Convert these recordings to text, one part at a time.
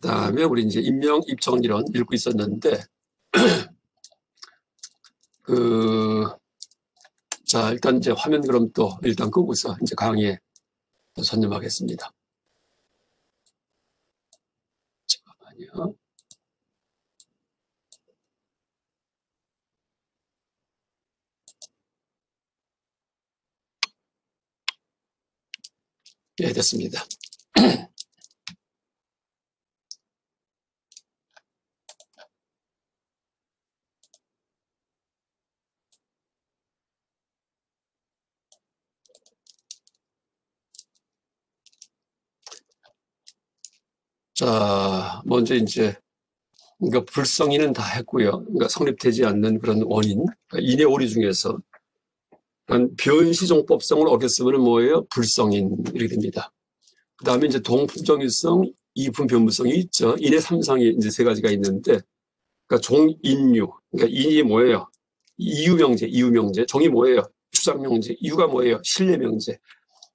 그다음에 우리 이제 임명 입정이론 읽고 있었는데 자, 일단 이제 화면 그럼 또 일단 끄고서 이제 강의에 또 전념하겠습니다. 잠깐만요. 예, 됐습니다. 자, 먼저 이제 그러니까 불성인은 다 했고요. 그러니까 성립되지 않는 그런 원인, 그러니까 인의 오리 중에서 변시종법성을 어겼으면 뭐예요? 불성인 이렇게 됩니다. 그 다음에 이제 동품정일성, 이품변무성이 있죠. 인의 3상이 이제 세 가지가 있는데, 그러니까 종인유, 그러니까 인이 뭐예요? 이유명제. 종이 뭐예요? 주장명제. 이유가 뭐예요? 신뢰명제.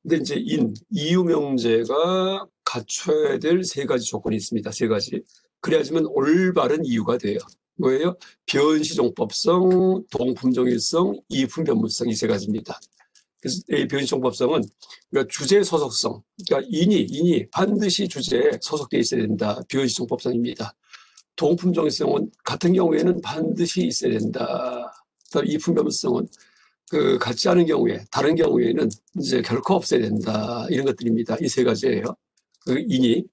근데 이제 이유명제가 갖춰야 될 세 가지 조건이 있습니다. 세 가지. 그래야지만 올바른 이유가 돼요. 뭐예요? 변시종법성, 동품정일성, 이품변무성 이 세 가지입니다. 그래서 이 변시종법성은 그러니까 주제 소속성, 그러니까 인이 반드시 주제에 소속되어 있어야 된다. 변시종법성입니다. 동품정일성은 같은 경우에는 반드시 있어야 된다. 이품변무성은 같지 않은 경우에, 다른 경우에는 이제 결코 없어야 된다. 이런 것들입니다. 이 세 가지예요. 인이.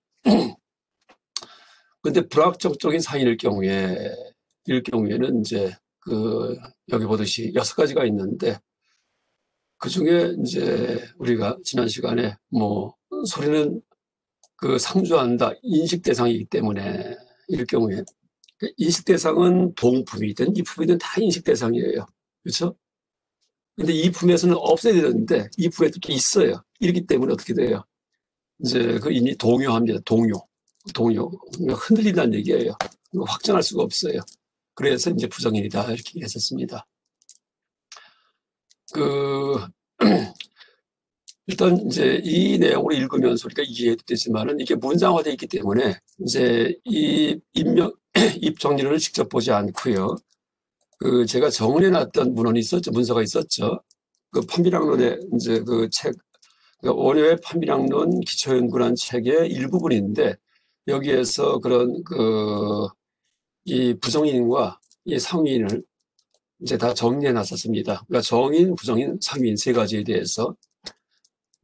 근데 불확정적인 사인일 경우에는 이제 여기 보듯이 6가지가 있는데, 그 중에 이제 우리가 지난 시간에 소리는 상주한다. 인식 대상이기 때문에 이럴 경우에 인식 대상은 동품이든 이품이든 다 인식 대상이에요. 그렇죠? 근데 이품에서는 없어야 되는데 이품에도 또 있어요. 이렇기 때문에 어떻게 돼요? 이제 그 인이 동요합니다. 동요. 그러니까 흔들린다는 얘기예요. 확정할 수가 없어요. 그래서 이제 부정인이다 이렇게 했었습니다. 일단 이제 이 내용을 읽으면서 우리가 이해해도 되지만은 이게 문장화되어 있기 때문에 이제 이 입 정리를 직접 보지 않고요. 제가 정리해놨던 문서가 있었죠. 판비락론의 이제 책, 원효의 판비락론 기초연구란 책의 일부분인데 여기에서 그런 이 부정인과 이 상위인을 이제 다 정리해놨었습니다. 그러니까 정인, 부정인, 상위인 세 가지에 대해서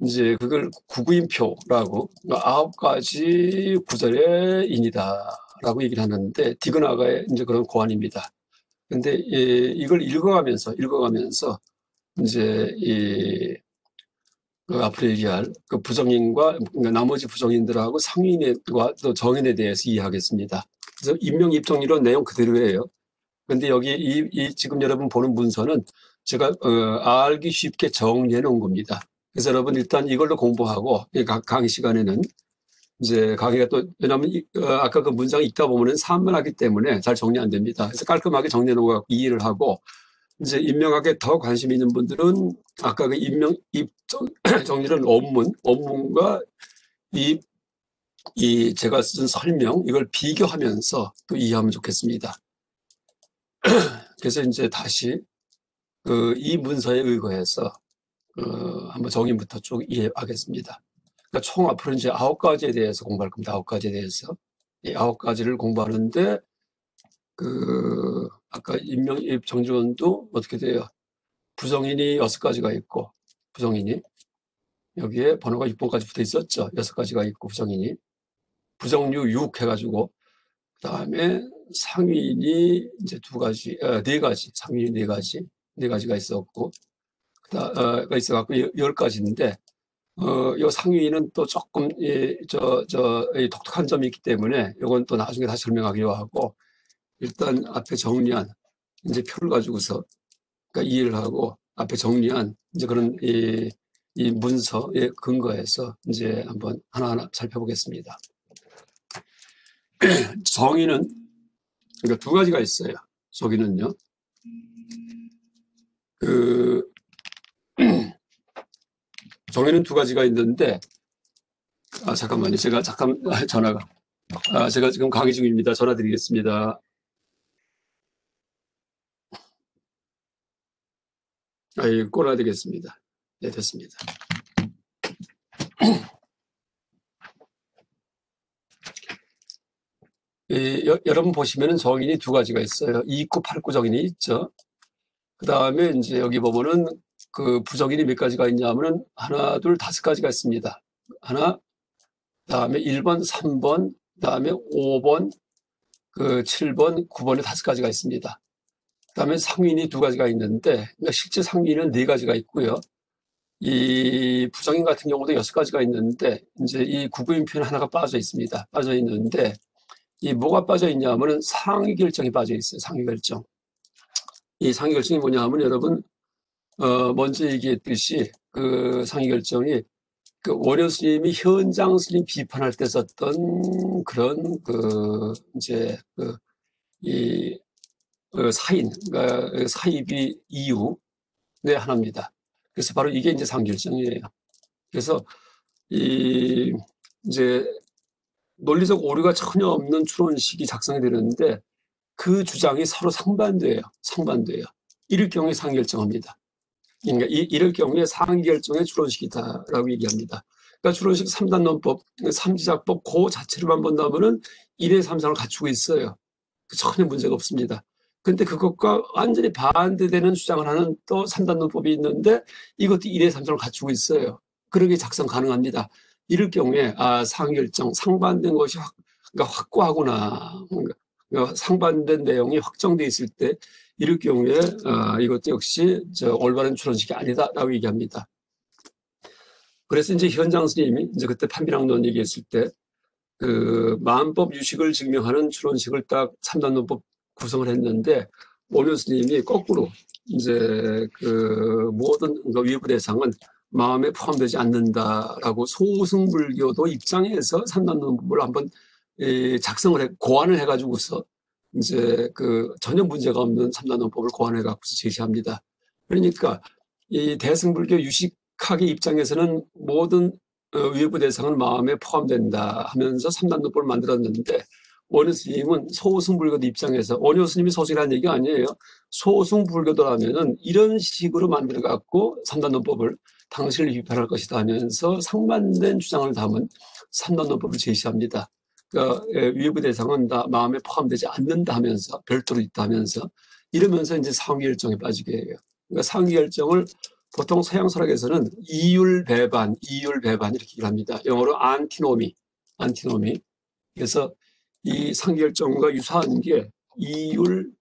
이제 그걸 구구인표라고 9가지 구절의 인이다라고 얘기를 하는데 디그나가의 이제 그런 고안입니다. 근데 이걸 읽어가면서 이제 앞으로 얘기할 부정인과 그러니까 나머지 부정인들하고 상위인과 또 정인에 대해서 이해하겠습니다. 그래서 임명입정리론 내용 그대로예요. 근데 여기 지금 여러분 보는 문서는 제가 알기 쉽게 정리해 놓은 겁니다. 그래서 여러분 일단 이걸로 공부하고 강의 시간에는 이제 강의가 또 왜냐하면 아까 그 문장 읽다 보면은 산만하기 때문에 잘 정리 안 됩니다. 그래서 깔끔하게 정리해 놓고 이해를 하고 이제 인명학에 더 관심 있는 분들은 아까 그 임명 입정리론 원문과 이 제가 쓴 설명 이걸 비교하면서 또 이해하면 좋겠습니다. 그래서 이제 다시 이 문서에 의거해서 한번 정의부터 쭉 이해하겠습니다. 그러니까 총 앞으로 이제 9가지에 대해서 공부할 겁니다. 9가지에 대해서. 이 9가지를 공부하는데 아까 임명입 정지원도 어떻게 돼요? 부정인이 6가지가 있고 부정인이 여기에 번호가 6번까지 붙어 있었죠. 6가지가 있고 부정인이 부정류 6 해가지고 그 다음에 상위인이 이제 4가지 상위인 4가지가 있었고 가 있어갖고 10가지인데 요 상위인은 또 조금 독특한 점이 있기 때문에 이건 또 나중에 다시 설명하기로 하고 일단 앞에 정리한 이제 표를 가지고서 그러니까 이해를 하고 앞에 정리한 이제 그런 이 문서에 근거해서 이제 한번 하나하나 살펴보겠습니다. 정의는 그러니까 2가지가 있어요. 저기는요. 정의는 2가지가 있는데 잠깐만요. 제가 전화가 제가 지금 강의 중입니다. 전화 드리겠습니다. 예, 끊어야 되겠습니다. 네, 됐습니다. 여러분 보시면은 정인이 두 가지가 있어요. 이구, 팔구 정인이 있죠. 그 다음에 이제 여기 보면은 그 부정인이 몇 가지가 있냐면은 하나, 둘, 다섯 가지가 있습니다. 하나, 그 다음에 1번, 3번, 그 다음에 5번, 그 7번, 9번에 다섯 가지가 있습니다. 그 다음에 상인이 두 가지가 있는데, 그러니까 실제 상인은 네 가지가 있고요. 이 부정인 같은 경우도 여섯 가지가 있는데, 이제 이 구구인표는 하나가 빠져 있습니다. 빠져 있는데, 이 뭐가 빠져 있냐면은 상위 결정이 빠져 있어요. 상위 결정. 이 상위 결정이 뭐냐 하면 여러분, 먼저 얘기했듯이 그 상위 결정이 그 원효 스님이 현장 스님 비판할 때 썼던 그런 이제 이 사인, 그러니까 사입이 이유의 하나입니다. 그래서 바로 이게 이제 상위 결정이에요. 그래서 이 이제 논리적 오류가 전혀 없는 추론식이 작성이 되는데 그 주장이 서로 상반돼요. 상반돼요. 이럴 경우에 상위 결정합니다. 그러니까 이럴 경우에 상위 결정의 추론식이다라고 얘기합니다. 그러니까 추론식 3단 논법, 삼지작법 그 자체로만 본다면은 1의 3상을 갖추고 있어요. 전혀 문제가 없습니다. 근데 그것과 완전히 반대되는 주장을 하는 또 3단 논법이 있는데 이것도 1의 3상을 갖추고 있어요. 그러게 작성 가능합니다. 이럴 경우에 상위 결정, 상반된 것이 그러니까 확고하구나. 그러니까 상반된 내용이 확정돼 있을 때 이럴 경우에 이것도 역시 올바른 추론식이 아니다라고 얘기합니다. 그래서 이제 현장 스님이 이제 그때 판비랑론 얘기했을 때 그 만법 유식을 증명하는 추론식을 딱 3단 논법 구성을 했는데 원효 스님이 거꾸로 이제 그 모든 위부 대상은 마음에 포함되지 않는다라고 소승불교도 입장에서 3단 논법을 한번 작성을 고안을 해가지고서 이제 그 전혀 문제가 없는 3단 논법을 고안해 갖고서 제시합니다. 그러니까 이 대승불교 유식학의 입장에서는 모든 위부 대상은 마음에 포함된다 하면서 3단 논법을 만들었는데 원효 스님은 소승불교도 입장에서 원효 스님이 소승이라는 얘기가 아니에요. 소승불교도라면은 이런 식으로 만들어 갖고 3단 논법을 당신을 비판할 것이다 하면서 상반된 주장을 담은 3단 논법을 제시합니다. 그러니까 위부 대상은 다 마음에 포함되지 않는다 하면서 별도로 있다 하면서 이러면서 이제 상위 결정에 빠지게 해요. 그러니까 상위 결정을 보통 서양 철학에서는 이율 배반 이렇게 얘기를 합니다. 영어로 안티노미. 그래서 이 상위 결정과 유사한 게 이율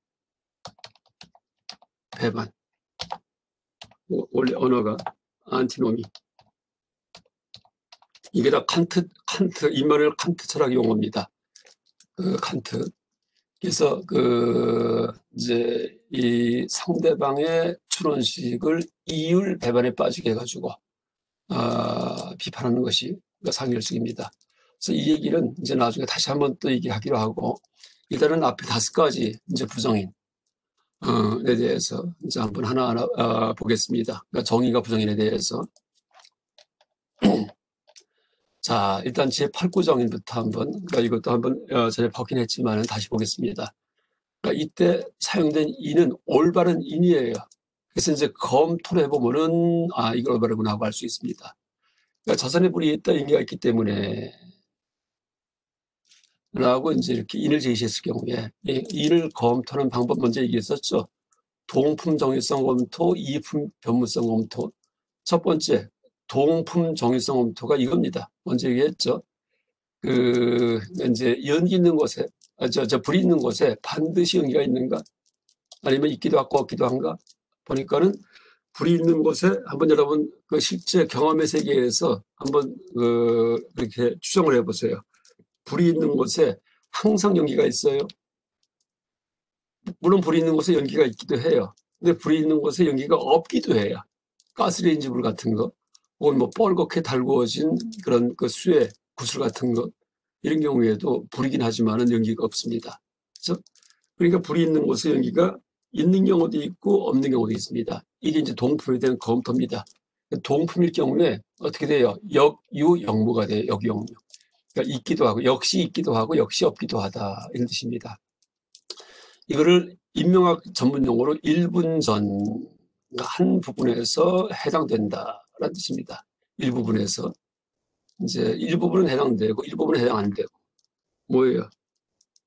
배반. 원래 언어가 안티노미. 이게 다 칸트 임마누엘 칸트 철학 용어입니다. 칸트. 그래서 이제 이 상대방의 추론식을 이율 배반에 빠지게 해가지고 비판하는 것이 상위 결정입니다. 그래서 이 얘기는 이제 나중에 다시 한번 또 얘기하기로 하고 일단은 앞에 다섯 가지 이제 부정인에 대해서 이제 한번 하나하나 보겠습니다. 그러니까 정의가 부정인에 대해서. 자, 일단 제8구정인부터 한번, 그러니까 이것도 한번 전에 보긴 했지만 다시 보겠습니다. 그러니까 이때 사용된 인은 올바른 인이에요. 그래서 이제 검토를 해보면은, 이걸 올바르구나 하고 알 수 있습니다. 그러니까 자선의 불이 있다, 인기가 있기 때문에, 라고 이제 이렇게 인을 제시했을 경우에, 인을 검토하는 방법 먼저 얘기했었죠. 동품 정의성 검토, 이품 변무성 검토. 첫 번째, 동품 정의성 검토가 이겁니다. 먼저 얘기했죠. 이제 연기 있는 곳에, 불이 있는 곳에 반드시 연기가 있는가? 아니면 있기도 하고 없기도 한가? 보니까는 불이 있는 곳에 한번 여러분 그 실제 경험의 세계에서 한번 그렇게 추정을 해보세요. 불이 있는 곳에 항상 연기가 있어요. 물론 불이 있는 곳에 연기가 있기도 해요. 근데 불이 있는 곳에 연기가 없기도 해요. 가스레인지 불 같은 거, 혹은 뭐 뻘겋게 달구어진 그런 그 수에 구슬 같은 것, 이런 경우에도 불이긴 하지만은 연기가 없습니다. 그렇죠? 그러니까 불이 있는 곳에 연기가 있는 경우도 있고 없는 경우도 있습니다. 이게 이제 동품에 대한 검토입니다. 동품일 경우에 어떻게 돼요? 역유, 역무가 돼요. 역유, 역무. 그러니까 있기도 하고, 역시 있기도 하고, 역시 없기도 하다. 이런 뜻입니다. 이거를 인명학 전문 용어로 일분전, 그러니까 한 부분에서 해당된다라는 뜻입니다. 일부분에서. 이제 일부분은 해당되고, 일부분은 해당 안 되고. 뭐예요?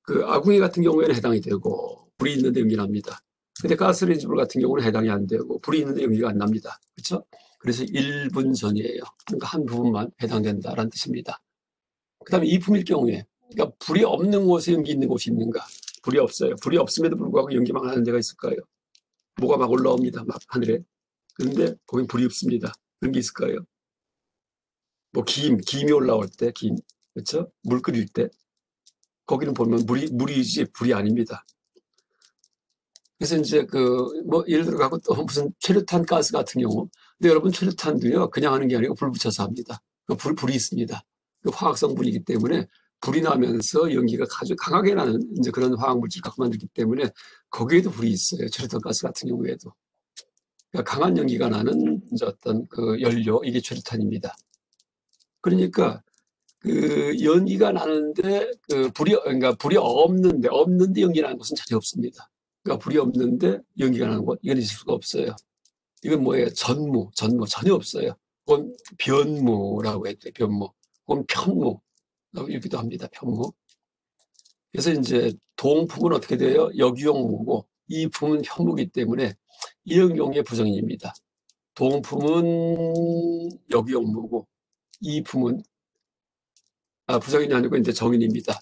그 아궁이 같은 경우에는 해당이 되고, 불이 있는데 연기를 합니다. 근데 가스레인지불 같은 경우는 해당이 안 되고, 불이 있는데 연기가 안 납니다. 그렇죠? 그래서 일분전이에요. 그러니까 한 부분만 해당된다라는 뜻입니다. 그 다음에 이품일 경우에, 그러니까 불이 없는 곳에 연기 있는 곳이 있는가? 불이 없어요. 불이 없음에도 불구하고 연기만 하는 데가 있을까요? 뭐가 막 올라옵니다. 막 하늘에. 그런데 거긴 불이 없습니다. 그런 게 있을까요? 뭐 김이 올라올 때, 김. 그렇죠? 물 끓일 때. 거기는 보면 물이지 불이 아닙니다. 그래서 이제 뭐 예를 들어 갖고 또 무슨 최루탄 가스 같은 경우. 근데 여러분 최루탄도요, 그냥 하는 게 아니고 불 붙여서 합니다. 불이 있습니다. 그 화학성 불이기 때문에 불이 나면서 연기가 아주 강하게 나는 이제 그런 화학 물질 갖고 만들기 때문에 거기에도 불이 있어요. 최루탄 가스 같은 경우에도. 그러니까 강한 연기가 나는 이제 어떤 그 연료, 이게 최루탄입니다. 그러니까 그 연기가 나는데 그러니까 불이 없는데 연기가 나는 것은 전혀 없습니다. 그러니까 불이 없는데 연기가 나는 것, 이건 있을 수가 없어요. 이건 뭐예요? 전무, 전혀 없어요. 그건 변무라고 했대, 변무. 그건 편무. 이렇게도 합니다, 편무. 그래서 이제 동품은 어떻게 돼요? 역유형무고, 이품은 현무기 때문에 이런 경우에 부정인입니다. 동품은 역유형무고, 이품은 부정인이 아니고 이제 정인입니다.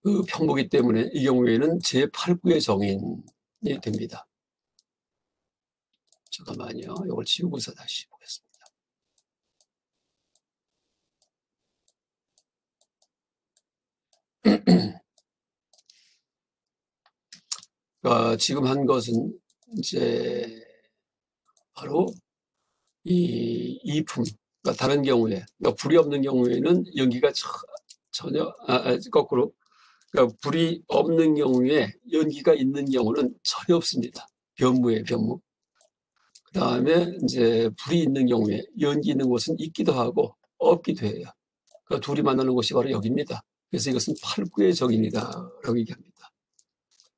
그 편무기 때문에 이 경우에는 제8구의 정인이 됩니다. 잠깐만요. 이걸 지우고서 다시 보겠습니다. 지금 한 것은 이제 바로 이 이품. 그러니까 다른 경우에, 그러니까 불이 없는 경우에는 연기가 전혀 거꾸로. 그러니까 불이 없는 경우에 연기가 있는 경우는 전혀 없습니다. 변무예요, 변무. 그 다음에 이제 불이 있는 경우에 연기 있는 곳은 있기도 하고 없기도 해요. 그러니까 둘이 만나는 곳이 바로 여기입니다. 그래서 이것은 8구의 적입니다라고 얘기합니다.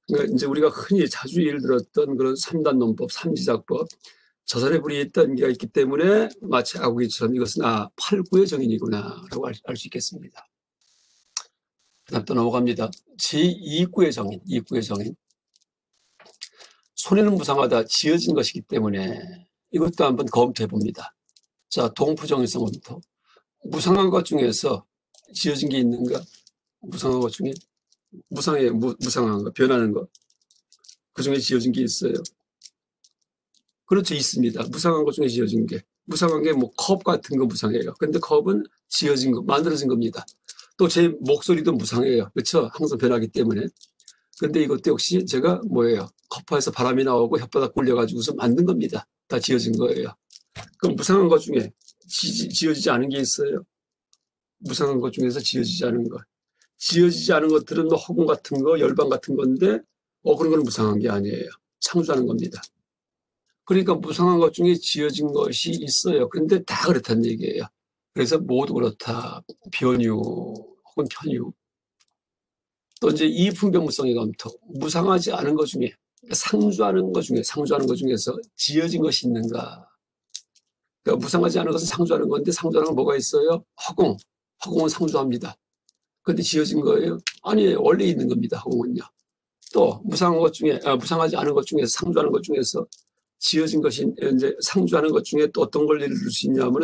그러니까 이제 우리가 흔히 자주 예를 들었던 그런 3단 논법, 삼지작법, 저산의 불이 있다 연기가 있기 때문에 마치 아구기처럼 이것은 8구의 정인이구나라고 알 수 있겠습니다. 그다음 또 넘어갑니다. 제2구의 정인, 2구의 정인. 손해는 무상하다, 지어진 것이기 때문에 이것도 한번 검토해 봅니다. 자, 동부정일성 검토. 무상한 것 중에서 지어진 게 있는가? 무상한 것 중에 무상한 거, 변하는 거. 그 중에 지어진 게 있어요. 그렇죠, 있습니다. 무상한 것 중에 지어진 게. 무상한 게 뭐 컵 같은 거 무상해요. 근데 컵은 지어진 거, 만들어진 겁니다. 또 제 목소리도 무상해요. 그렇죠? 항상 변하기 때문에. 근데 이것도 역시 제가 뭐예요? 커파에서 바람이 나오고 혓바닥 굴려가지고서 만든 겁니다. 다 지어진 거예요. 그럼 무상한 것 중에 지어지지 않은 게 있어요. 무상한 것 중에서 지어지지 않은 것. 지어지지 않은 것들은 뭐 허공 같은 거, 열반 같은 건데, 그런 건 무상한 게 아니에요. 창조하는 겁니다. 그러니까 무상한 것 중에 지어진 것이 있어요. 그런데 다 그렇다는 얘기예요. 그래서 모두 그렇다. 변유 혹은 편유. 또 이제 이품변무성의 검토. 무상하지 않은 것 중에, 상주하는 것 중에서 지어진 것이 있는가. 그러니까 무상하지 않은 것은 상주하는 건데, 상주하는 건 뭐가 있어요? 허공. 허공은 상주합니다. 그런데 지어진 거예요? 아니에요. 원래 있는 겁니다. 허공은요. 또 무상한 것 중에, 무상하지 않은 것 중에서, 상주하는 것 중에서 지어진 것이 이제 상주하는 것 중에 또 어떤 걸 예를 들 수 있냐면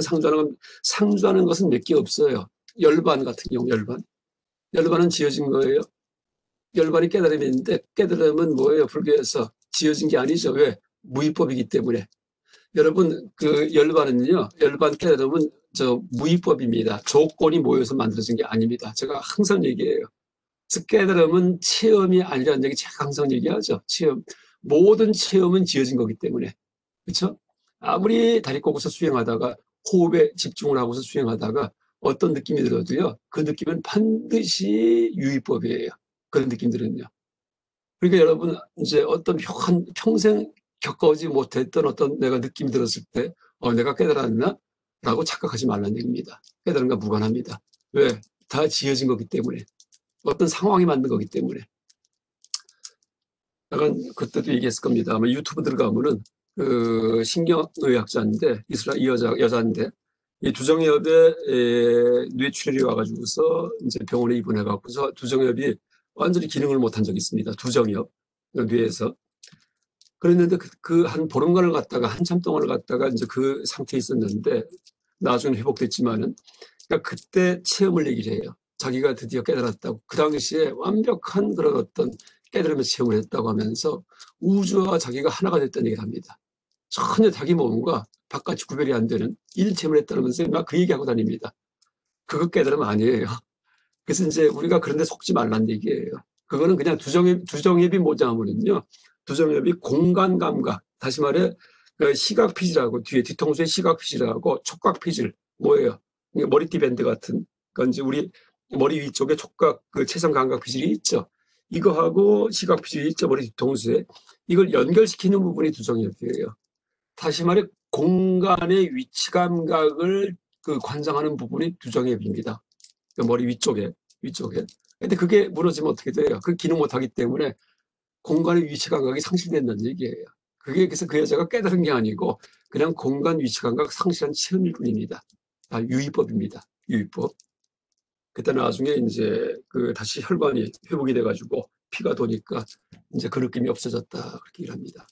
상주하는 것은 몇 개 없어요. 열반 같은 경우, 열반은 지어진 거예요. 열반이 깨달음이 있는데, 깨달음은 뭐예요? 불교에서 지어진 게 아니죠. 왜? 무위법이기 때문에. 여러분, 그 열반은요, 열반 깨달음은 무위법입니다. 조건이 모여서 만들어진 게 아닙니다. 제가 항상 얘기해요. 그래서 깨달음은 체험이 아니라는 얘기 제가 항상 얘기하죠. 체험. 모든 체험은 지어진 거기 때문에. 그렇죠? 아무리 다리 꺾어서 수행하다가 호흡에 집중을 하고서 수행하다가 어떤 느낌이 들어도요. 그 느낌은 반드시 유의법이에요. 그런 느낌들은요. 그러니까 여러분 이제 어떤 평생 겪어오지 못했던 어떤 내가 느낌이 들었을 때 내가 깨달았나? 라고 착각하지 말라는 얘기입니다. 깨달음과 무관합니다. 왜? 다 지어진 거기 때문에. 어떤 상황이 만든 거기 때문에. 약간 그때도 얘기했을 겁니다. 아마 유튜브 들어가면은 그 신경의학자인데 이스라엘 여자인데 이 두정엽의 뇌출혈이 와가지고서 이제 병원에 입원해갖고서 두정엽이 완전히 기능을 못한 적이 있습니다. 두정엽 뇌에서. 그랬는데 그 한 보름간을 갔다가 한참 동안을 갔다가 이제 그 상태에 있었는데 나중에 회복됐지만은 그러니까 그때 체험을 얘기를 해요. 자기가 드디어 깨달았다고. 그 당시에 완벽한 그런 어떤 깨달음의 체험을 했다고 하면서 우주와 자기가 하나가 됐다는 얘기를 합니다. 전혀 자기 몸과 바깥이 구별이 안 되는 일체험을 했다면서 막 그 얘기하고 다닙니다. 그거 깨달음 아니에요. 그래서 이제 우리가 그런 데 속지 말란 얘기예요. 그거는 그냥 두정엽이 뭐냐면은요. 두정엽이 공간 감각, 다시 말해 그 시각 피질하고 뒤에 뒤통수에 시각 피질하고 촉각 피질 뭐예요? 머리띠 밴드 같은 건지 우리 머리 위쪽에 촉각 그 체성 감각 피질이 있죠. 이거하고 시각 피질이 있죠. 머리 뒤통수에 이걸 연결시키는 부분이 두정엽이에요. 다시 말해 공간의 위치 감각을 그 관장하는 부분이 두정엽입니다. 그 머리 위쪽에. 근데 그게 무너지면 어떻게 돼요? 그 기능 못하기 때문에 공간의 위치 감각이 상실된다는 얘기예요. 그게 그래서 그 여자가 깨달은 게 아니고 그냥 공간 위치 감각 상실한 체험일 뿐입니다. 유의법입니다. 유의법. 그때 나중에 이제 그 다시 혈관이 회복이 돼가지고 피가 도니까 이제 그 느낌이 없어졌다 그렇게 얘기합니다.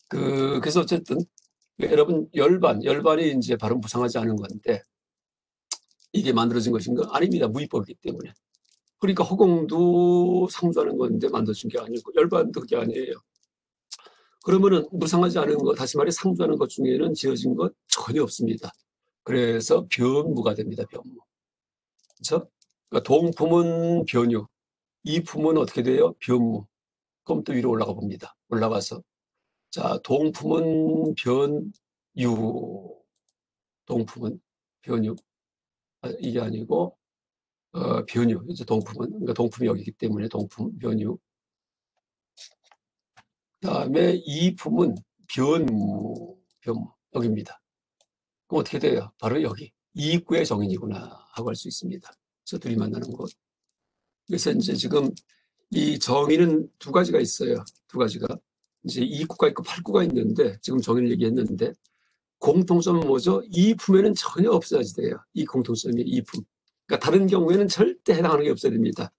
그래서 어쨌든 여러분 열반이 이제 발음 부상하지 않은 건데 이게 만들어진 것인가? 아닙니다. 무위법이기 때문에. 그러니까 허공도 상주하는 건데 만들어진 게 아니고 열반도 그게 아니에요. 그러면은 무상하지 않은 것, 다시 말해 상주하는 것 중에는 지어진 것 전혀 없습니다. 그래서 변무가 됩니다. 변무. 그렇죠? 그러니까 동품은 변유, 이품은 어떻게 돼요? 변무. 그럼 또 위로 올라가 봅니다. 올라가서 자 동품은 변유, 동품은 변유. 이게 아니고 변유. 이제 동품은 그러니까 동품이 여기기 때문에 동품 변유. 그다음에 이품은 변무 여기입니다. 그럼 어떻게 돼요? 바로 여기 이익구의 정인이구나 하고 할 수 있습니다. 저 둘이 만나는 곳. 그래서 이제 지금 이 정의는 두 가지가 있어요. 두 가지가 이제 이익구가 있고 팔구가 있는데 지금 정의를 얘기했는데 공통점은 뭐죠? 이품에는 전혀 없어야지 돼요. 이 공통점이 이품. 그러니까 다른 경우에는 절대 해당하는 게 없어야 됩니다.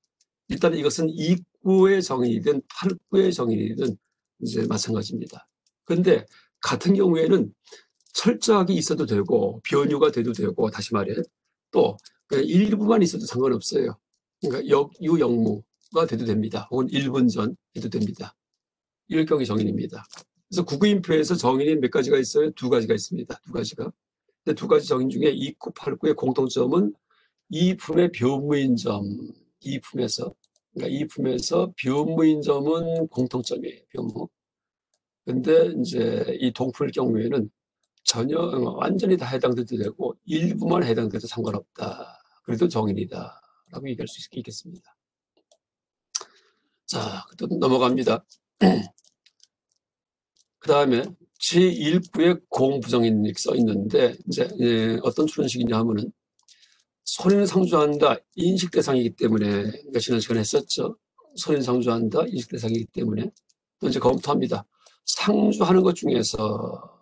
일단 이것은 이익구의 정의이든 팔구의 정의이든 이제 마찬가지입니다. 그런데 같은 경우에는 철저하게 있어도 되고 변유가 돼도 되고 다시 말해 또 일부만 있어도 상관없어요. 그러니까 유영무가 돼도 됩니다. 혹은 1분 전 해도 됩니다. 일격의 정인입니다. 그래서 구구인표에서 정인이 몇 가지가 있어요? 두 가지가 있습니다. 두 가지가. 근데 두 가지 정인 중에 이구, 팔구의 공통점은 이품의 변무인 점, 이품에서 그러니까 이품에서 변무인 점은 공통점이에요. 변무. 근데 이제 이 동품의 경우에는 전혀 완전히 다 해당돼도 되고 일부만 해당돼도 상관없다. 그래도 정인이다. 라고 얘기할 수 있겠습니다. 자, 또 넘어갑니다. 그 다음에 제1부에 공부정인 이렇게 써 있는데 이제 어떤 추론식이냐 하면은 소리는 상주한다. 인식 대상이기 때문에 그러니까 지난 시간에 했었죠. 소리는 상주한다. 인식 대상이기 때문에 또 이제 검토합니다. 상주하는 것 중에서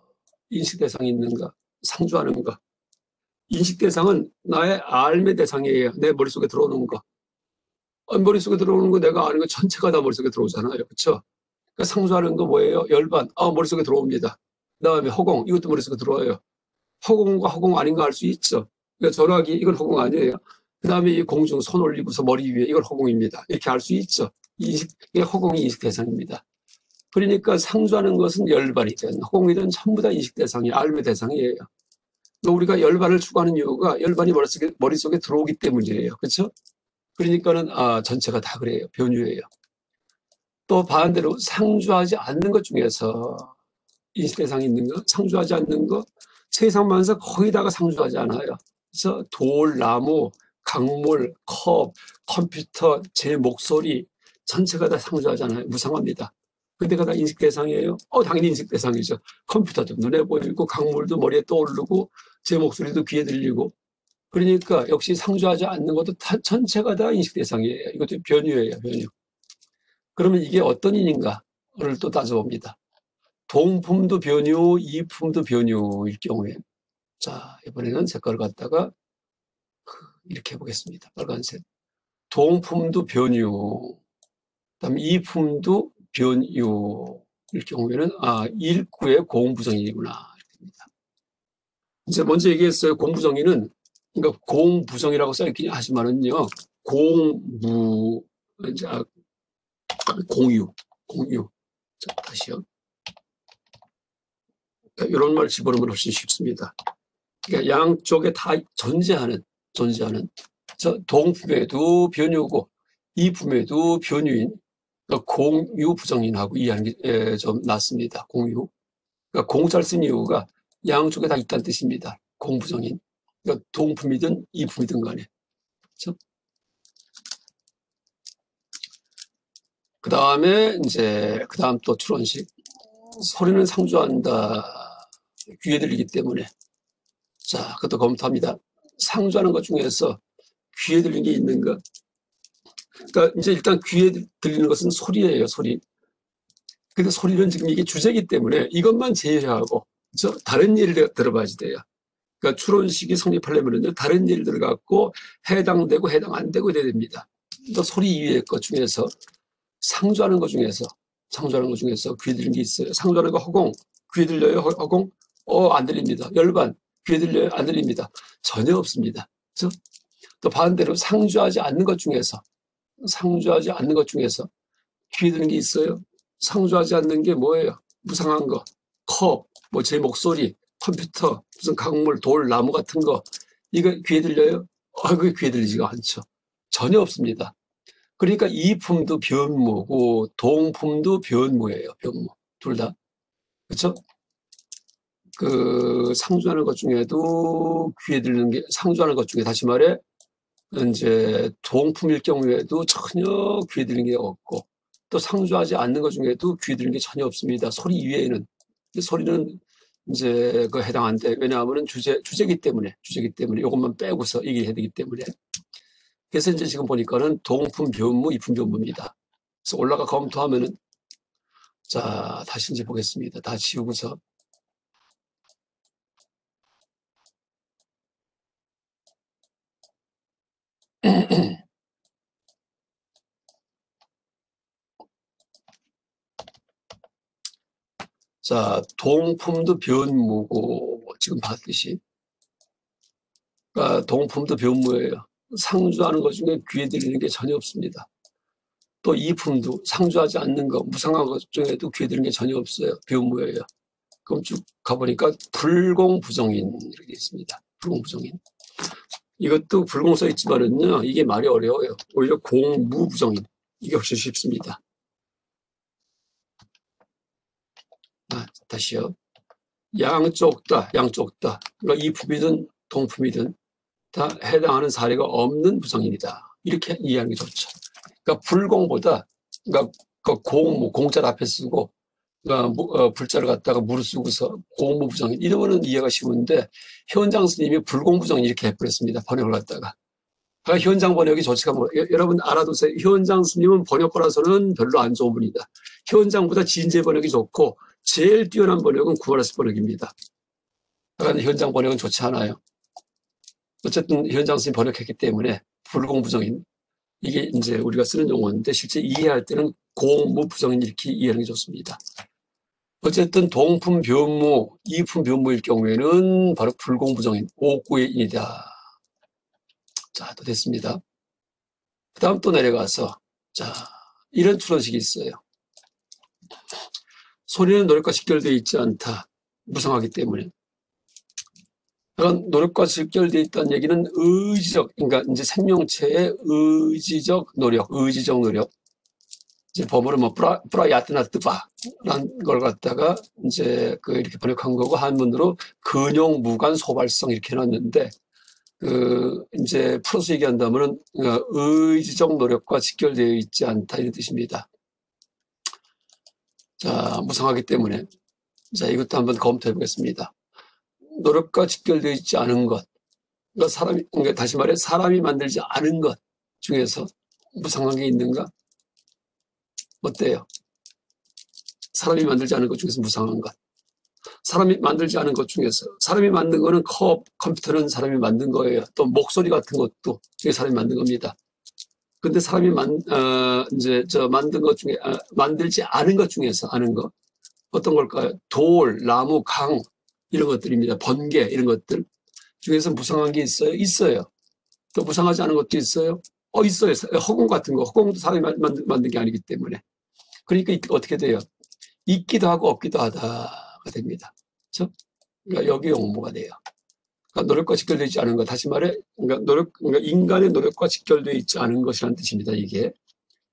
인식 대상이 있는가? 상주하는 거. 인식 대상은 나의 알매 대상이에요. 내 머릿속에 들어오는 거. 머릿속에 들어오는 거 내가 아는 거 전체가 다 머릿속에 들어오잖아요. 그렇죠? 그러니까 상주하는 거 뭐예요? 열반. 머릿속에 들어옵니다. 그다음에 허공. 이것도 머릿속에 들어와요. 허공과 허공 아닌가 알 수 있죠. 그러니까 전화기 이건 허공 아니에요. 그다음에 이 공중 손 올리고서 머리 위에 이걸 허공입니다. 이렇게 알 수 있죠. 이게 허공이 인식 대상입니다. 그러니까 상주하는 것은 열반이든 허공이든 전부 다 인식 대상이 알매 대상이에요. 우리가 열반을 추구하는 이유가 열반이 머릿속에 들어오기 때문이에요. 그렇죠? 그러니까는 전체가 다 그래요. 변유예요. 또 반대로 상주하지 않는 것 중에서 인식 대상이 있는 거, 상주하지 않는 거, 세상 만사 거의 다가 상주하지 않아요. 그래서 돌, 나무, 강물, 컵, 컴퓨터, 제 목소리 전체가 다 상주하잖아요. 무상합니다. 근데가 다 인식 대상이에요. 당연히 인식 대상이죠. 컴퓨터도 눈에 보이고 강물도 머리에 떠오르고 제 목소리도 귀에 들리고 그러니까 역시 상주하지 않는 것도 전체가 다 인식 대상이에요. 이것도 변유예요, 변유. 그러면 이게 어떤 인인가를 또 따져봅니다. 동품도 변유, 이품도 변유일 경우에, 자, 이번에는 색깔을 갖다가 이렇게 해보겠습니다. 빨간색. 동품도 변유, 그다음에 이품도 변유일 경우에는, 일구의 공부정인이구나. 이렇게 됩니다. 이제 먼저 얘기했어요. 공부정인은, 그러니까 공부정이라고 써있긴 하지만은요, 공무, 이제, 공유. 자, 다시요. 이런 말 집어넣으면 훨씬 쉽습니다. 그러니까 양쪽에 다 존재하는, 동품에도 변유고, 이품에도 변유인, 그러니까 공유 부정인하고 이해하는 게 좀 낫습니다. 공유. 그러니까 공자를 쓴 이유가 양쪽에 다 있다는 뜻입니다. 공부정인. 그러니까 동품이든 이품이든 간에. 그렇죠? 그 다음에 그 다음 또 추론식. 소리는 상주한다. 귀에 들리기 때문에. 자, 그것도 검토합니다. 상주하는 것 중에서 귀에 들리는 게 있는가? 그러니까 이제 일단 귀에 들리는 것은 소리예요, 소리. 근데 소리는 지금 이게 주제이기 때문에 이것만 제외하고, 다른 예를 들어봐야지 돼요. 그러니까 추론식이 성립하려면요, 다른 예를 갖고 해당되고 해당 안 되고 돼야 됩니다. 또 소리 이외의 것 중에서 상주하는 것 중에서 귀에 들리는 게 있어요. 상주하는 거 허공, 귀에 들려요? 허공? 안 들립니다. 열반, 귀에 들려요? 안 들립니다. 전혀 없습니다. 그렇죠? 또 반대로 상주하지 않는 것 중에서 귀에 드는 게 있어요. 상주하지 않는 게 뭐예요? 무상한 거, 컵, 제 목소리, 컴퓨터, 무슨 강물, 돌, 나무 같은 거, 이거 귀에 들려요? 그게 귀에 들리지가 않죠. 전혀 없습니다. 그러니까 이품도 변무고 동품도 변무예요. 변무. 둘 다. 그렇죠? 상주하는 것 중에도 귀에 들리는 게, 상주하는 것 중에 다시 말해 이제 동품일 경우에도 전혀 귀에 들리는 게 없고, 또 상주하지 않는 것 중에도 귀에 들리는 게 전혀 없습니다. 소리 이외에는. 소리는 이제 해당 안 돼. 왜냐하면 주제기 때문에 이것만 빼고서 얘기해야 되기 때문에. 그래서 이제 지금 보니까는 동품 변무, 이품 변무입니다. 그래서 올라가 검토하면은, 자, 다시 이제 보겠습니다. 다 지우고서. 자, 동품도 변무고, 지금 봤듯이. 그러니까 동품도 변무예요. 상주하는 것 중에 귀에 들리는 게 전혀 없습니다. 또 이품도 상주하지 않는 거, 무상한 것 중에도 귀에 들리는 게 전혀 없어요. 변무예요. 그럼 쭉 가보니까 불공부정인 이렇게 있습니다. 불공부정인. 이것도 불공 써 있지만은요, 이게 말이 어려워요. 오히려 공무부정인. 이게 훨씬 쉽습니다. 다시요. 양쪽 다. 그러니까 이품이든 동품이든 다 해당하는 사례가 없는 부정인이다. 이렇게 이해하는 게 좋죠. 그러니까 불공보다, 그러니까 공자를 앞에 쓰고, 그러니까 불자를 갖다가 무를 쓰고서 공무부정인 이러면은 이해가 쉬운데, 현장 스님이 불공부정인 이렇게 해버렸습니다. 번역을 갖다가. 그러니까 현장 번역이 좋지가 뭐, 여러분 알아두세요. 현장 스님은 번역가라서는 별로 안 좋은 분이다. 현장보다 진제 번역이 좋고 제일 뛰어난 번역은 구원하스 번역입니다. 그러니까 현장 번역은 좋지 않아요. 어쨌든 현장 스님 번역했기 때문에 불공부정인, 이게 이제 우리가 쓰는 용어인데 실제 이해할 때는 공무부정인 이렇게 이해하는 게 좋습니다. 어쨌든 동품 변무, 이품 변무일 경우에는 바로 불공부정인, 옥구의 인이다. 자, 또 됐습니다. 그 다음 또 내려가서, 자, 이런 추론식이 있어요. 소리는 노력과 직결되어 있지 않다. 무상하기 때문에. 그런 노력과 직결되어 있다는 얘기는 의지적, 그러니까 이제 생명체의 의지적 노력. 이제 법으로 프라야트나뜨바라는 걸 갖다가 이제 이렇게 번역한 거고, 한문으로 근용, 무관, 소발성 이렇게 해놨는데, 이제 풀어서 얘기한다면은 의지적 노력과 직결되어 있지 않다 이런 뜻입니다. 자, 무상하기 때문에. 자, 이것도 한번 검토해 보겠습니다. 노력과 직결되어 있지 않은 것. 그러니까 다시 말해 사람이 만들지 않은 것 중에서 무상한 게 있는가? 어때요? 사람이 만들지 않은 것 중에서 무상한 것. 사람이 만들지 않은 것 중에서 사람이 만든 거는 컴퓨터는 사람이 만든 거예요. 또 목소리 같은 것도 이게 사람이 만든 겁니다. 근데 사람이 이제 만든 것 중에 만들지 않은 것 중에서 아는 거 어떤 걸까요? 돌, 나무, 강 이런 것들입니다. 번개 이런 것들 중에서 무상한 게 있어요? 있어요. 또 무상하지 않은 것도 있어요? 있어요. 허공 같은 거. 허공도 사람이 만든 게 아니기 때문에. 그러니까 어떻게 돼요? 있기도 하고 없기도 하다가 됩니다. 그렇죠? 그러니까 여기 용모가 돼요. 그러니까 노력과 직결되어 있지 않은 것. 다시 말해, 그러니까 인간의 노력과 직결되어 있지 않은 것이라는 뜻입니다. 이게.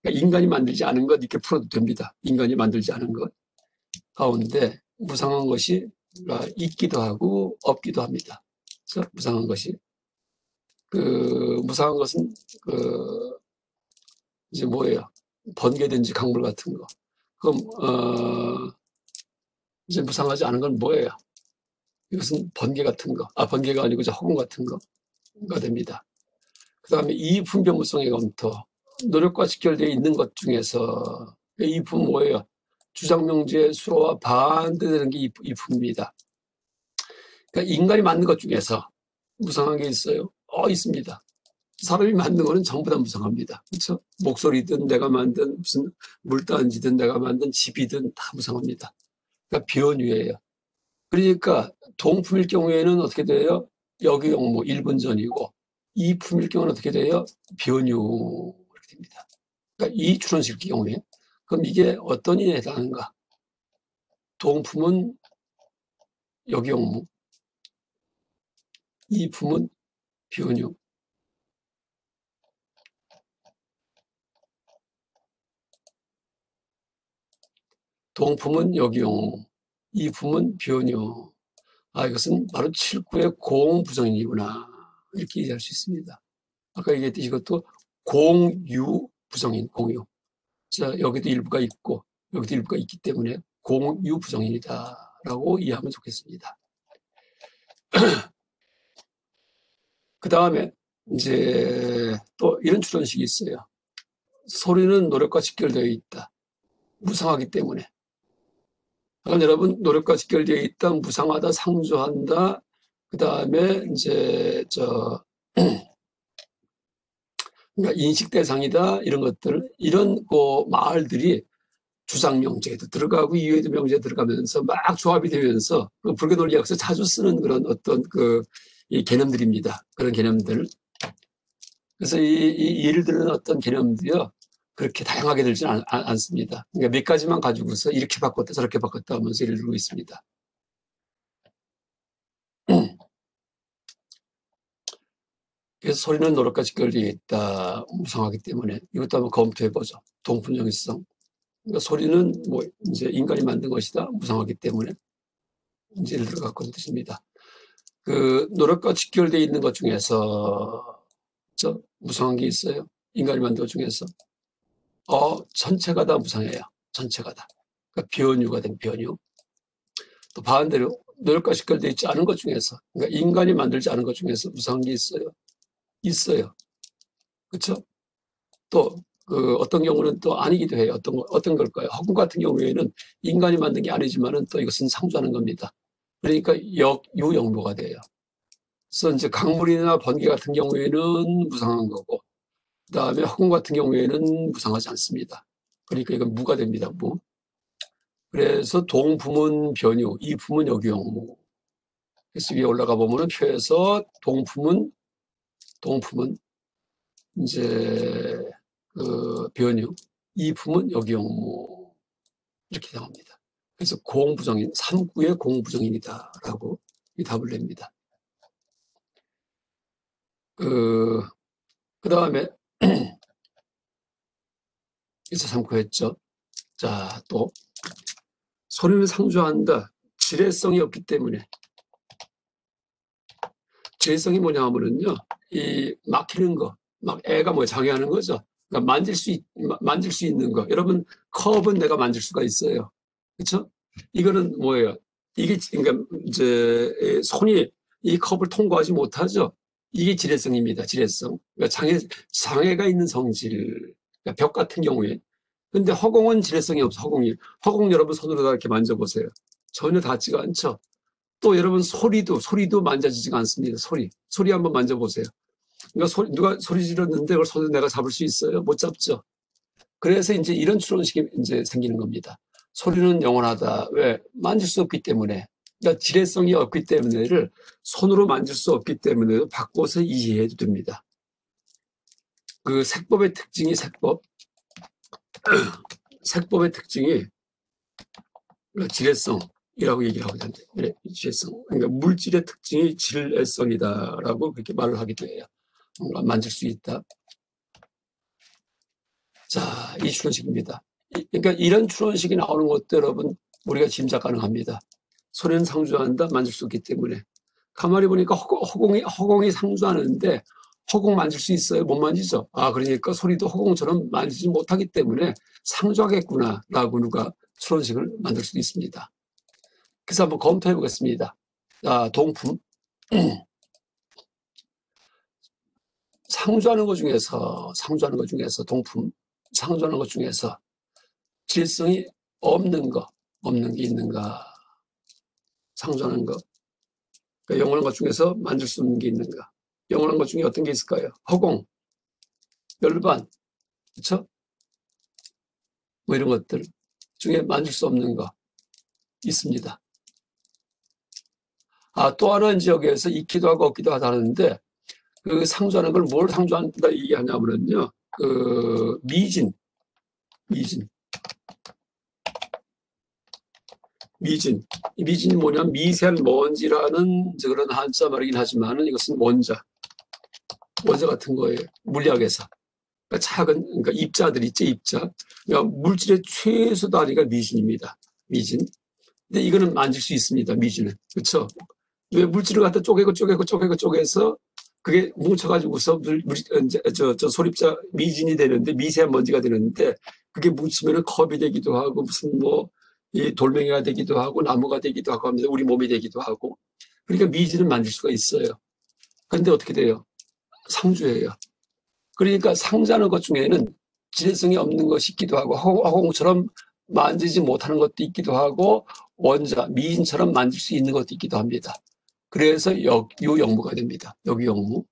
그러니까 인간이 만들지 않은 것 이렇게 풀어도 됩니다. 인간이 만들지 않은 것 가운데 무상한 것이 있기도 하고 없기도 합니다. 그래서 무상한 것이 무상한 것은 이제 뭐예요? 번개든지 강물 같은 거. 그럼 이제 무상하지 않은 건 뭐예요? 이것은 번개 같은 거. 번개가 아니고 허공 같은 거가 됩니다. 그 다음에 이분변무성의 검토. 노력과 직결되어 있는 것 중에서 이품 뭐예요? 주장명제 수로와 반대되는 게 이품입니다. 그러니까 인간이 만든 것 중에서 무상한 게 있어요? 있습니다. 사람이 만든 거는 전부 다 무상합니다. 그렇죠? 목소리든 내가 만든 무슨 물단지든 내가 만든 집이든 다 무상합니다. 그러니까 비원유예요. 그러니까 동품일 경우에는 어떻게 돼요? 역유용모 1분 전이고 이품일 경우는 어떻게 돼요? 비원유 이렇게 됩니다. 그러니까 이 추론식 경우에 그럼 이게 어떤 일에 해당하는가? 동품은 역유용모, 이품은 비원유. 동품은 역유용모, 이품은 비원유. 이것은 바로 7구의 공부정인이구나. 이렇게 이해할 수 있습니다. 아까 얘기했듯이 이것도 공유부정인, 공유. 자, 여기도 일부가 있고, 여기도 일부가 있기 때문에 공유부정인이다라고 이해하면 좋겠습니다. 그 다음에 이제 또 이런 추론식이 있어요. 소리는 노력과 직결되어 있다. 무상하기 때문에. 그러니까 여러분, 노력과 직결되어 있다, 무상하다, 상조한다. 그 다음에 이제 그러니까 인식 대상이다 이런 것들 이런 말들이 주장 명제에도 들어가고 이해도 명제에 들어가면서 막 조합이 되면서 불교 논리학에서 자주 쓰는 그런 어떤 이 개념들입니다. 그런 개념들. 그래서 이 예를 들은 어떤 개념들이요 그렇게 다양하게 들지는 않습니다. 그러니까 몇 가지만 가지고서 이렇게 바꿨다 저렇게 바꿨다 하면서 예를 들고 있습니다. 그래서 소리는 노력과 직결되어 있다. 무상하기 때문에 이것도 한번 검토해보죠. 동품정의성. 그러니까 소리는 뭐 이제 인간이 만든 것이다. 무상하기 때문에 이제 예를 들어 갖고 뜻입니다. 노력과 직결되어 있는 것 중에서 무상한 게 있어요. 인간이 만든 것 중에서 전체가 다 무상해요. 전체가 다. 그러니까 비언유가 된 비언유. 또 반대로 노력과 직결되어 있지 않은 것 중에서 그러니까 인간이 만들지 않은 것 중에서 무상한 게 있어요. 있어요. 그렇죠? 또 어떤 경우는 또 아니기도 해요. 어떤 걸까요? 허공 같은 경우에는 인간이 만든 게 아니지만은 또 이것은 상주하는 겁니다. 그러니까 유역무가 돼요. 그래서 이제 강물이나 번개 같은 경우에는 무상한 거고, 그 다음에 허공 같은 경우에는 무상하지 않습니다. 그러니까 이건 무가 됩니다. 무. 그래서 동품은 변유, 이품은 역유용무. 그래서 위에 올라가 보면은 표에서 동품은 이제 변유, 이품은 역유용무 이렇게 나옵니다. 그래서 공부정인, 3구의 공부정인이다라고 이 답을 냅니다. 그 다음에 그래서 3구 했죠. 자, 또 소리는 상주한다. 지뢰성이 없기 때문에. 지뢰성이 뭐냐 하면은요, 이 막히는 거, 막 애가 장애하는 거죠. 그러니까 만질 수 있는 거. 여러분, 컵은 내가 만질 수가 있어요. 그렇죠? 이거는 뭐예요? 이게 그러니까 이제 손이 이 컵을 통과하지 못하죠. 이게 지뢰성입니다. 지뢰성. 그러니까 장애가 있는 성질. 그러니까 벽 같은 경우에. 근데 허공은 지뢰성이 없어. 허공 여러분 손으로 이렇게 만져보세요. 전혀 닿지가 않죠. 또 여러분 소리도 만져지지가 않습니다. 소리 한번 만져보세요. 그러니까 누가 소리 질렀는데 그걸 손으로 내가 잡을 수 있어요? 못 잡죠. 그래서 이제 이런 추론식이 이제 생기는 겁니다. 소리는 영원하다. 왜? 만질 수 없기 때문에. 그러니까 지뢰성이 없기 때문에를 손으로 만질 수 없기 때문에 바꿔서 이해해도 됩니다. 그 색법의 특징이 색법의 특징이 지뢰성이라고 얘기를 하거든요. 네, 지뢰성. 그러니까 물질의 특징이 질애성이다라고 그렇게 말을 하기도 해요. 뭔가 만질 수 있다. 자, 이 추론식입니다. 그러니까 이런 추론식이 나오는 것도 여러분 우리가 짐작 가능합니다. 소리는 상주한다, 만질 수 없기 때문에. 가만히 보니까 허공이 상주하는데 허공 만질 수 있어요? 못 만지죠. 아, 그러니까 소리도 허공처럼 만지지 못하기 때문에 상주하겠구나라고 누가 추론식을 만들 수도 있습니다. 그래서 한번 검토해 보겠습니다. 자, 동품. 상주하는 것 중에서 동품, 상주하는 것 중에서 질성이 없는 게 있는가? 상주하는 것. 그러니까 영원한 것 중에서 만질 수 없는 게 있는가? 영원한 것 중에 어떤 게 있을까요? 허공, 열반, 그렇죠? 뭐 이런 것들 중에 만질 수 없는 거 있습니다. 아, 또 하나 이제 여기에서 있기도 하고 없기도 하다는데 그 상주하는 걸 뭘 상주한다 얘기하냐면요, 그 미진이 뭐냐면 미세한 먼지라는 그런 한자 말이긴 하지만 이것은 원자 같은 거예요. 물리학에서. 그러니까 작은, 그러니까 입자들 있죠, 입자. 그러니까 물질의 최소 단위가 미진입니다. 미진. 근데 이거는 만질 수 있습니다, 미진은. 그렇죠? 왜 물질을 갖다 쪼개서 그게 뭉쳐가지고서 소립자 미진이 되는데, 미세한 먼지가 되는데, 그게 뭉치면은 컵이 되기도 하고, 무슨 이 돌멩이가 되기도 하고, 나무가 되기도 하고 합니다. 우리 몸이 되기도 하고. 그러니까 미진은 만질 수가 있어요. 그런데 어떻게 돼요? 상주예요. 그러니까 상주하는 것 중에는 지뢰성이 없는 것이 있기도 하고, 허공처럼 만지지 못하는 것도 있기도 하고, 원자, 미진처럼 만질 수 있는 것도 있기도 합니다. 그래서 요영무가 됩니다. 여기영무.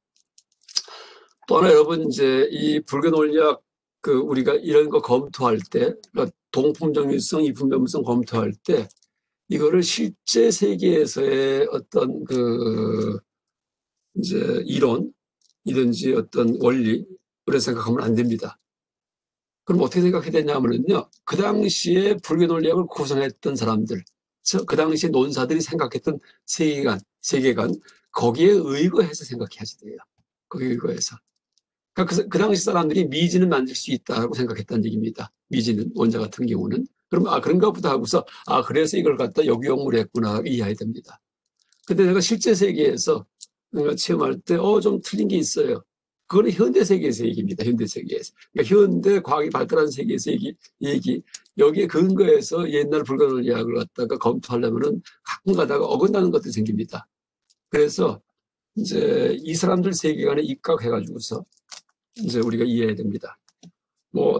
또 하나 여러분 이제 이 불교 논리학 우리가 이런 거 검토할 때, 동품정유성, 이품변무성 검토할 때 이거를 실제 세계에서의 어떤 이제 이론이든지 어떤 원리로 생각하면 안 됩니다. 그럼 어떻게 생각해야 되냐면요, 그 당시에 불교 논리학을 구성했던 사람들, 그 당시에 논사들이 생각했던 세계관, 거기에 의거해서 생각해야지 돼요. 거기에 의거해서. 그러니까 그 당시 사람들이 미진은 만질 수 있다고 생각했다는 얘기입니다. 미진은, 원자 같은 경우는. 그럼, 그런가 보다 하고서, 그래서 이걸 갖다 역유형으로 했구나, 이해해야 됩니다. 근데 내가 실제 세계에서 내가 체험할 때, 좀 틀린 게 있어요. 그거는 현대 세계에서 얘기입니다. 현대 세계에서. 그러니까 현대 과학이 발달한 세계에서 얘기. 여기에 근거해서 옛날 불가 논리학을 갖다가 검토하려면은 가끔 가다가 어긋나는 것들이 생깁니다. 그래서 이제 이 사람들 세계관에 입각해가지고서 이제 우리가 이해해야 됩니다.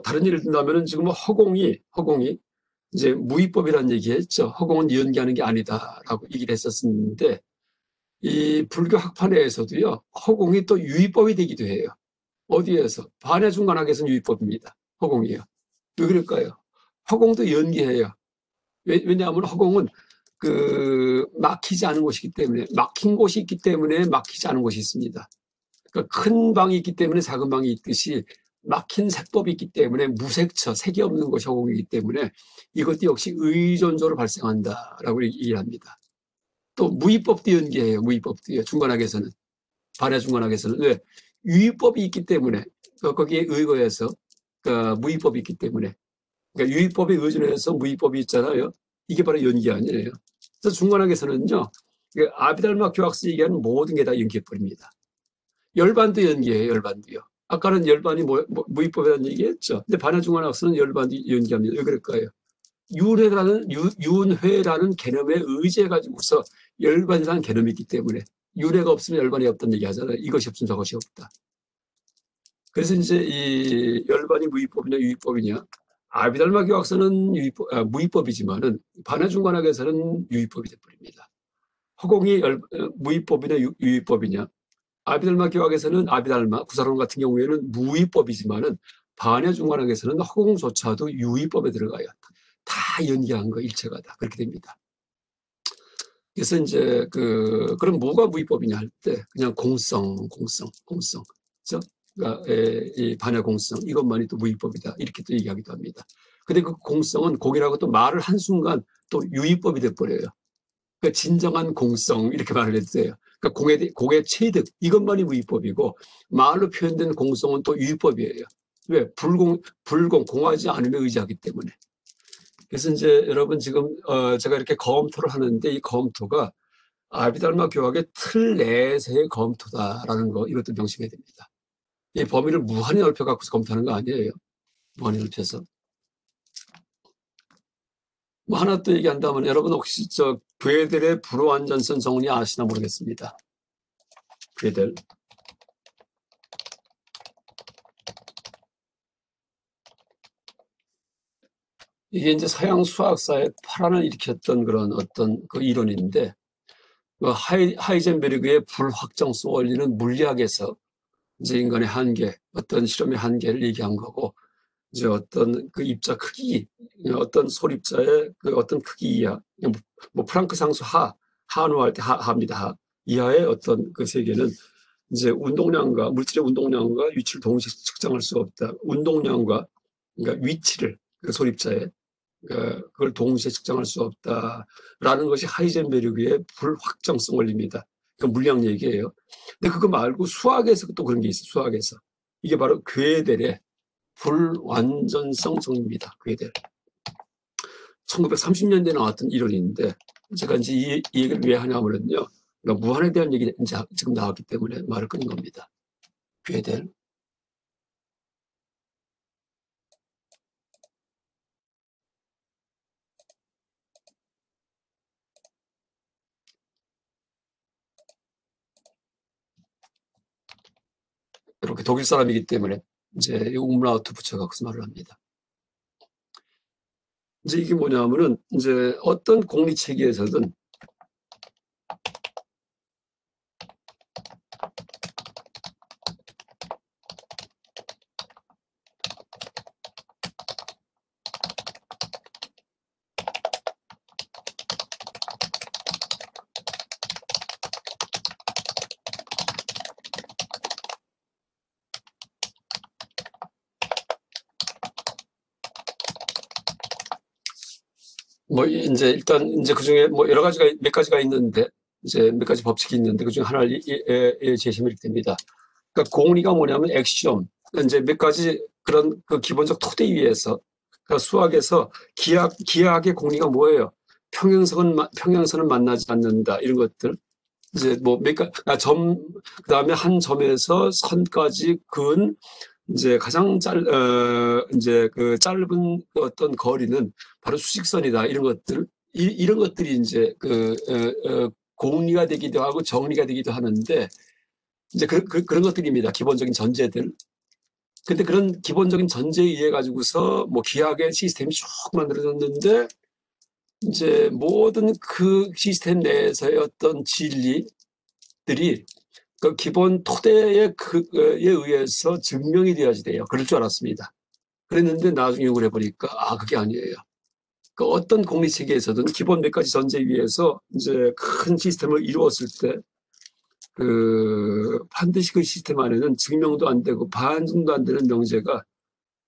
다른 예를 든다면은 지금 허공이 이제 무위법이라는 얘기했죠. 허공은 연기하는 게 아니다라고 얘기를 했었는데, 이 불교 학파내에서도요, 허공이 또 유의법이 되기도 해요. 어디에서? 반야중간학에서는 유의법입니다. 허공이요. 왜 그럴까요? 허공도 연기해요. 왜냐하면 허공은 막히지 않은 곳이기 때문에, 막힌 곳이 있기 때문에 막히지 않은 곳이 있습니다. 그러니까 큰 방이 있기 때문에 작은 방이 있듯이 막힌 색법이 있기 때문에 색이 없는 곳이 허공이기 때문에 이것도 역시 의존적으로 발생한다라고 얘기합니다. 또 무위법도 연기해요. 무위법도요. 중간학에서는. 반야중간학에서는. 왜? 유의법이 있기 때문에, 거기에 의거해서 무위법이 있기 때문에. 그러니까 유의법에 의존해서 무위법이 있잖아요. 이게 바로 연기 아니에요. 그래서 중간학에서는요, 아비달마 교학서 얘기하는 모든 게 다 연기해버립니다. 열반도 연기해요. 열반도요. 아까는 열반이 무위법이라는 얘기했죠. 근데 반야중간학서는 열반도 연기합니다. 왜 그럴까요? 윤회라는 개념에 의지해가지고서 열반이라는 개념이 있기 때문에, 유래가 없으면 열반이 없다는 얘기 하잖아요. 이것이 없으면 저것이 없다. 그래서 이제 이 열반이 무위법이냐 유위법이냐. 아비달마 교학서는 무위법이지만은 반야중관학에서는 유위법이 돼버립니다. 허공이 무위법이냐 유위법이냐. 아비달마 교학에서는 아비달마 구사론 같은 경우에는 무위법이지만은 반야중관학에서는 허공조차도 유위법에 들어가요. 다 연기한 거 일체가 다 그렇게 됩니다. 그래서 이제 그럼 뭐가 무위법이냐 할 때 그냥 공성. 그죠? 그러니까 이 반야 공성 이것만이 또 무위법이다 이렇게 또 얘기하기도 합니다. 근데 그 공성은 공이라고 또 말을 한 순간 또 유위법이 돼버려요. 그러니까 진정한 공성 이렇게 말을 해도 돼요. 그러니까 공의 체득 이것만이 무위법이고 말로 표현된 공성은 또 유위법이에요. 왜? 공하지 않으면 의지하기 때문에. 그래서 이제 여러분 지금 제가 이렇게 검토를 하는데 이 검토가 아비달마 교학의 틀 내에서의 검토다라는 거 이것도 명심해야 됩니다. 이 범위를 무한히 넓혀갖고서 검토하는 거 아니에요. 무한히 넓혀서. 뭐 하나 또 얘기한다면 여러분 혹시 저 괴델의 불호완전성 정리 아시나 모르겠습니다. 괴델. 이게 이제 서양 수학사에 파란을 일으켰던 그런 어떤 그 이론인데 하이젠베르그의 불확정성 원리는 물리학에서 이제 인간의 한계, 어떤 실험의 한계를 얘기한 거고 이제 어떤 그 입자 크기, 어떤 솔입자의 그 어떤 크기 이하, 뭐 프랑크 상수 한우할 때 하입니다. 이하의 어떤 그 세계는 이제 운동량과 물질의 운동량과 위치를 동시에 측정할 수 없다. 운동량과 그러니까 위치를 그 솔입자의 그걸 동시에 측정할 수 없다라는 것이 하이젠베르그의 불확정성 원리입니다. 그러니까 물리학 얘기예요. 근데 그거 말고 수학에서 또 그런 게 있어요. 수학에서. 이게 바로 괴델의 불완전성 정리입니다. 괴델. 1930년대에 나왔던 이론인데 제가 이제 이 얘기를 왜 하냐면요. 그러니까 무한에 대한 얘기 이제 지금 나왔기 때문에 말을 끊은 겁니다. 괴델. 이렇게 독일 사람이기 때문에 이제 umlaut 붙여갖고 말을 합니다. 이제 이게 뭐냐면은 이제 어떤 공리 체계에서든 뭐 이제 일단 이제 그 중에 뭐 여러 가지가 몇 가지가 있는데 이제 몇 가지 법칙이 있는데 그 중에 하나를 제시하면 이렇게 됩니다. 그러니까 공리가 뭐냐면 액시옴 이제 몇 가지 그런 그 기본적 토대 위에서 그러니까 수학에서 기하학의 공리가 뭐예요? 평행선은 만나지 않는다 이런 것들 이제 뭐 몇 가지 그다음에 한 점에서 선까지 근 이제 가장 이제 그 짧은 어떤 거리는 바로 수직선이다. 이런 것들, 이런 것들이 이제 공리가 되기도 하고 정리가 되기도 하는데, 이제 그런 것들입니다. 기본적인 전제들. 근데 그런 기본적인 전제에 의해 가지고서 뭐 기하학의 시스템이 쭉 만들어졌는데, 이제 모든 그 시스템 내에서의 어떤 진리들이 그 기본 토대에 의해서 증명이 되어야지 돼요. 그럴 줄 알았습니다. 그랬는데 나중에 연구를 해보니까 그게 아니에요. 그 어떤 공리 체계에서든 기본 몇 가지 전제 위에서 이제 큰 시스템을 이루었을 때 반드시 그 시스템 안에는 증명도 안 되고 반증도 안 되는 명제가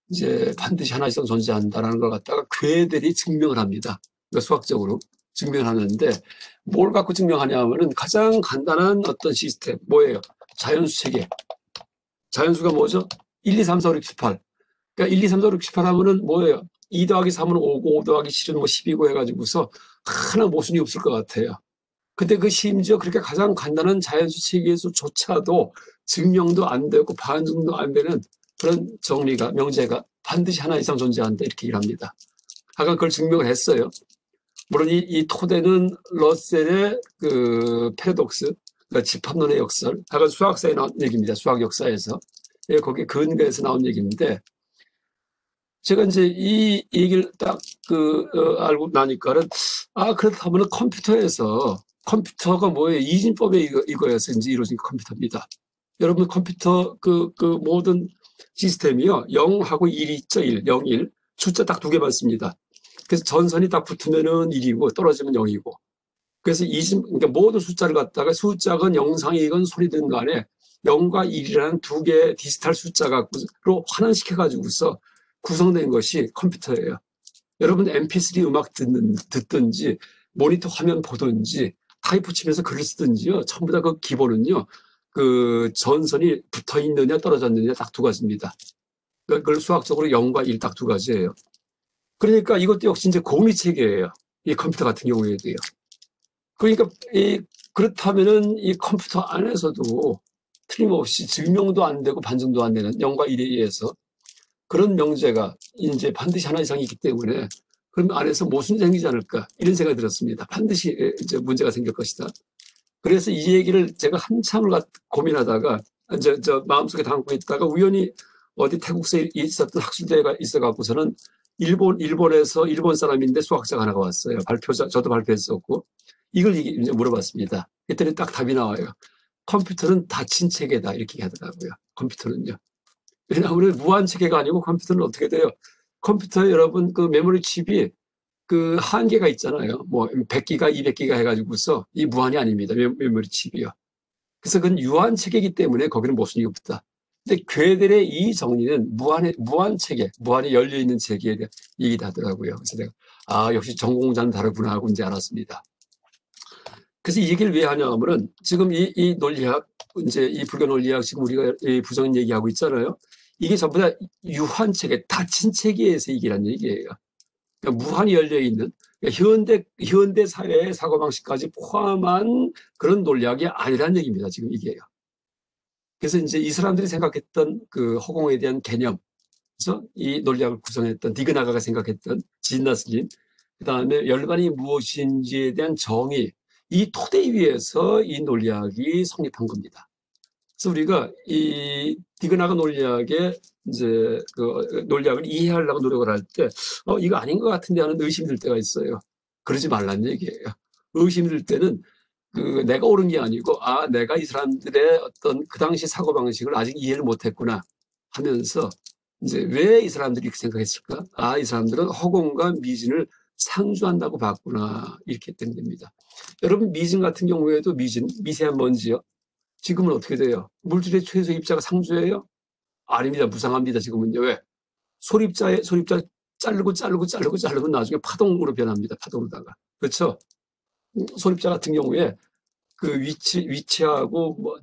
이제 반드시 하나 이상 존재한다라는 걸 갖다가 괴들이 증명을 합니다. 그러니까 수학적으로 증명을 하는데 뭘 갖고 증명하냐 하면은 가장 간단한 어떤 시스템 뭐예요? 자연수 체계. 자연수가 뭐죠? 1, 2, 3, 4, 5, 6, 7, 8. 그러니까 1, 2, 3, 4, 5, 6, 7, 8 하면은 뭐예요? 2 더하기 3은 5고 5 더하기 7은 뭐 10이고 해가지고서 하나 모순이 없을 것 같아요. 근데 그 심지어 그렇게 가장 간단한 자연수 체계에서조차도 증명도 안 되고 반증도 안 되는 그런 정리가, 명제가 반드시 하나 이상 존재한다 이렇게 얘기를 합니다. 아까 그걸 증명을 했어요. 물론 이 토대는 러셀의 그 패러독스, 그러니까 집합론의 역설, 약간 수학사에 나온 얘기입니다. 수학 역사에서. 예, 거기에 근거에서 나온 얘기인데, 제가 이제 이 얘기를 딱 알고 나니까는, 아, 그렇다면 컴퓨터에서, 컴퓨터가 뭐예요? 이진법에 이거에서 이제 이루어진 컴퓨터입니다. 여러분 컴퓨터 모든 시스템이요. 0하고 1이 있죠. 0, 1. 숫자 딱 두 개만 씁니다. 그래서 전선이 딱 붙으면은 1이고 떨어지면 0이고. 그래서 그러니까 모든 숫자를 갖다가 숫자건 영상이건 소리든 간에 0과 1이라는 두 개의 디지털 숫자 갖고로 환원시켜가지고서 구성된 것이 컴퓨터예요. 여러분 MP3 음악 듣든지 모니터 화면 보든지 타이프 치면서 글을 쓰든지요. 전부 다 그 기본은요. 그 전선이 붙어 있느냐 떨어졌느냐 딱 두 가지입니다. 그걸 수학적으로 0과 1 딱 두 가지예요. 그러니까 이것도 역시 이제 공리 체계예요. 이 컴퓨터 같은 경우에도요. 그러니까 그렇다면은 이 컴퓨터 안에서도 틀림없이 증명도 안 되고 반증도 안 되는 0과 1에 의해서 그런 명제가 이제 반드시 하나 이상이 있기 때문에 그럼 안에서 모순이 생기지 않을까 이런 생각이 들었습니다. 반드시 이제 문제가 생길 것이다. 그래서 이 얘기를 제가 한참을 고민하다가 저 마음속에 담고 있다가 우연히 어디 태국서에 있었던 학술대회가 있어갖고서는 일본에서 일본 사람인데 수학자가 하나가 왔어요. 저도 발표했었고 이걸 이제 물어봤습니다. 그랬더니 딱 답이 나와요. 컴퓨터는 닫힌 체계다 이렇게 하더라고요. 컴퓨터는요. 왜냐하면 무한 체계가 아니고 컴퓨터는 어떻게 돼요? 컴퓨터 여러분 그 메모리 칩이 그 한계가 있잖아요. 뭐 100기가, 200기가 해가지고서 이 무한이 아닙니다. 메모리 칩이요. 그래서 그건 유한 체계이기 때문에 거기는 모순이 없다. 근데 괴델의 이 정리는 무한 체계, 무한히 열려 있는 체계에 대한 얘기를 하더라고요. 그래서 내가 역시 전공자는 다르구나 하고 이제 알았습니다. 그래서 이 얘기를 왜 하냐 하면은 지금 이 논리학, 이제 이 불교 논리학 지금 우리가 이 부정인 얘기하고 있잖아요. 이게 전부 다 유한 체계, 닫힌 체계에서 얘기란 얘기예요. 그러니까 무한히 열려 있는 그러니까 현대 사회의 사고방식까지 포함한 그런 논리학이 아니란 얘기입니다. 지금 이게요. 그래서 이제 이 사람들이 생각했던 그 허공에 대한 개념, 그래서 이 논리학을 구성했던 디그나가가 생각했던 진나스린, 그 다음에 열반이 무엇인지에 대한 정의, 이 토대 위에서 이 논리학이 성립한 겁니다. 그래서 우리가 이 디그나가 논리학의 이제 그 논리학을 이해하려고 노력을 할 때, 이거 아닌 것 같은데 하는 의심이 들 때가 있어요. 그러지 말라는 얘기예요. 의심이 들 때는 내가 옳은 게 아니고, 내가 이 사람들의 어떤 그 당시 사고방식을 아직 이해를 못했구나 하면서, 이제 왜 이 사람들이 이렇게 생각했을까? 이 사람들은 허공과 미진을 상주한다고 봤구나. 이렇게 된 겁니다. 여러분, 미진 같은 경우에도 미세한 먼지요. 지금은 어떻게 돼요? 물질의 최소 입자가 상주예요? 아닙니다. 무상합니다. 지금은요. 왜? 소립자 자르고 나중에 파동으로 변합니다. 파동으로다가. 그렇죠? 소립자 같은 경우에 그 위치하고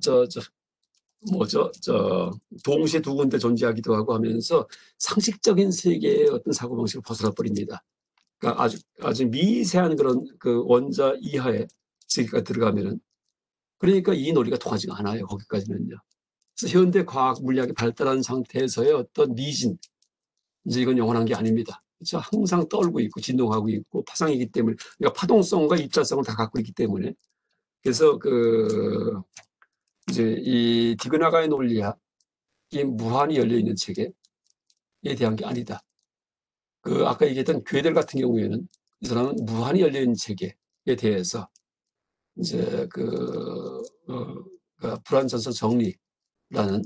동시에 두 군데 존재하기도 하고 하면서 상식적인 세계의 어떤 사고방식을 벗어나 버립니다. 그러니까 아주 미세한 그런 그 원자 이하의 세계가 들어가면은 그러니까 이 논리가 통하지가 않아요. 거기까지는요. 그래서 현대 과학 물리학이 발달한 상태에서의 어떤 미진, 이제 이건 영원한 게 아닙니다. 그렇죠? 항상 떨고 있고 진동하고 있고 파상이기 때문에, 그러니까 파동성과 입자성을 다 갖고 있기 때문에, 그래서 이제 이 디그나가의 논리학이 무한히 열려 있는 체계에 대한 게 아니다. 아까 얘기했던 괴델 같은 경우에는 이 사람은 무한히 열려 있는 체계에 대해서 이제 불완전성 정리라는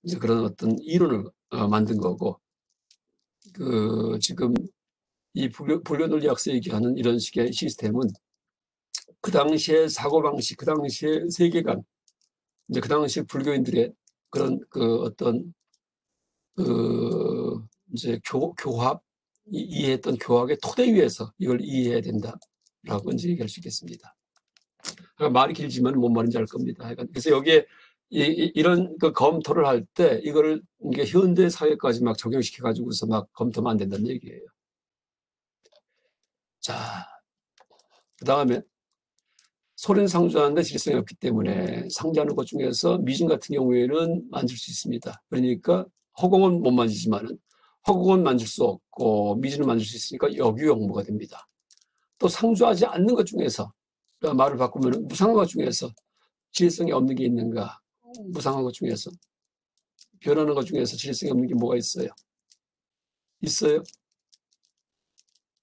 이제 그런 어떤 이론을 만든 거고, 지금 이 불교 논리학서 얘기하는 이런 식의 시스템은 그 당시의 사고방식, 그 당시의 세계관, 이제 그 당시 불교인들의 그런 어떤 이제 교합, 이해했던 교학의 토대 위에서 이걸 이해해야 된다라고 이제 얘기할 수 있겠습니다. 그러니까 말이 길지만 뭔 말인지 알 겁니다. 그래서 여기에 이런 검토를 할 때 이거를 이게 현대 사회까지 막 적용시켜 가지고서 막 검토하면 안 된다는 얘기예요. 자, 그 다음에 소리는 상주하는데 질성이 없기 때문에 상주하는 것 중에서 미진 같은 경우에는 만질 수 있습니다. 그러니까 허공은 못 만지지만은 허공은 만질 수 없고 미진은 만질 수 있으니까 역유역무가 됩니다. 또 상주하지 않는 것 중에서, 그러니까 말을 바꾸면 무상한 것 중에서 진실성이 없는 게 있는가? 무상한 것 중에서. 변하는 것 중에서 진실성이 없는 게 뭐가 있어요? 있어요?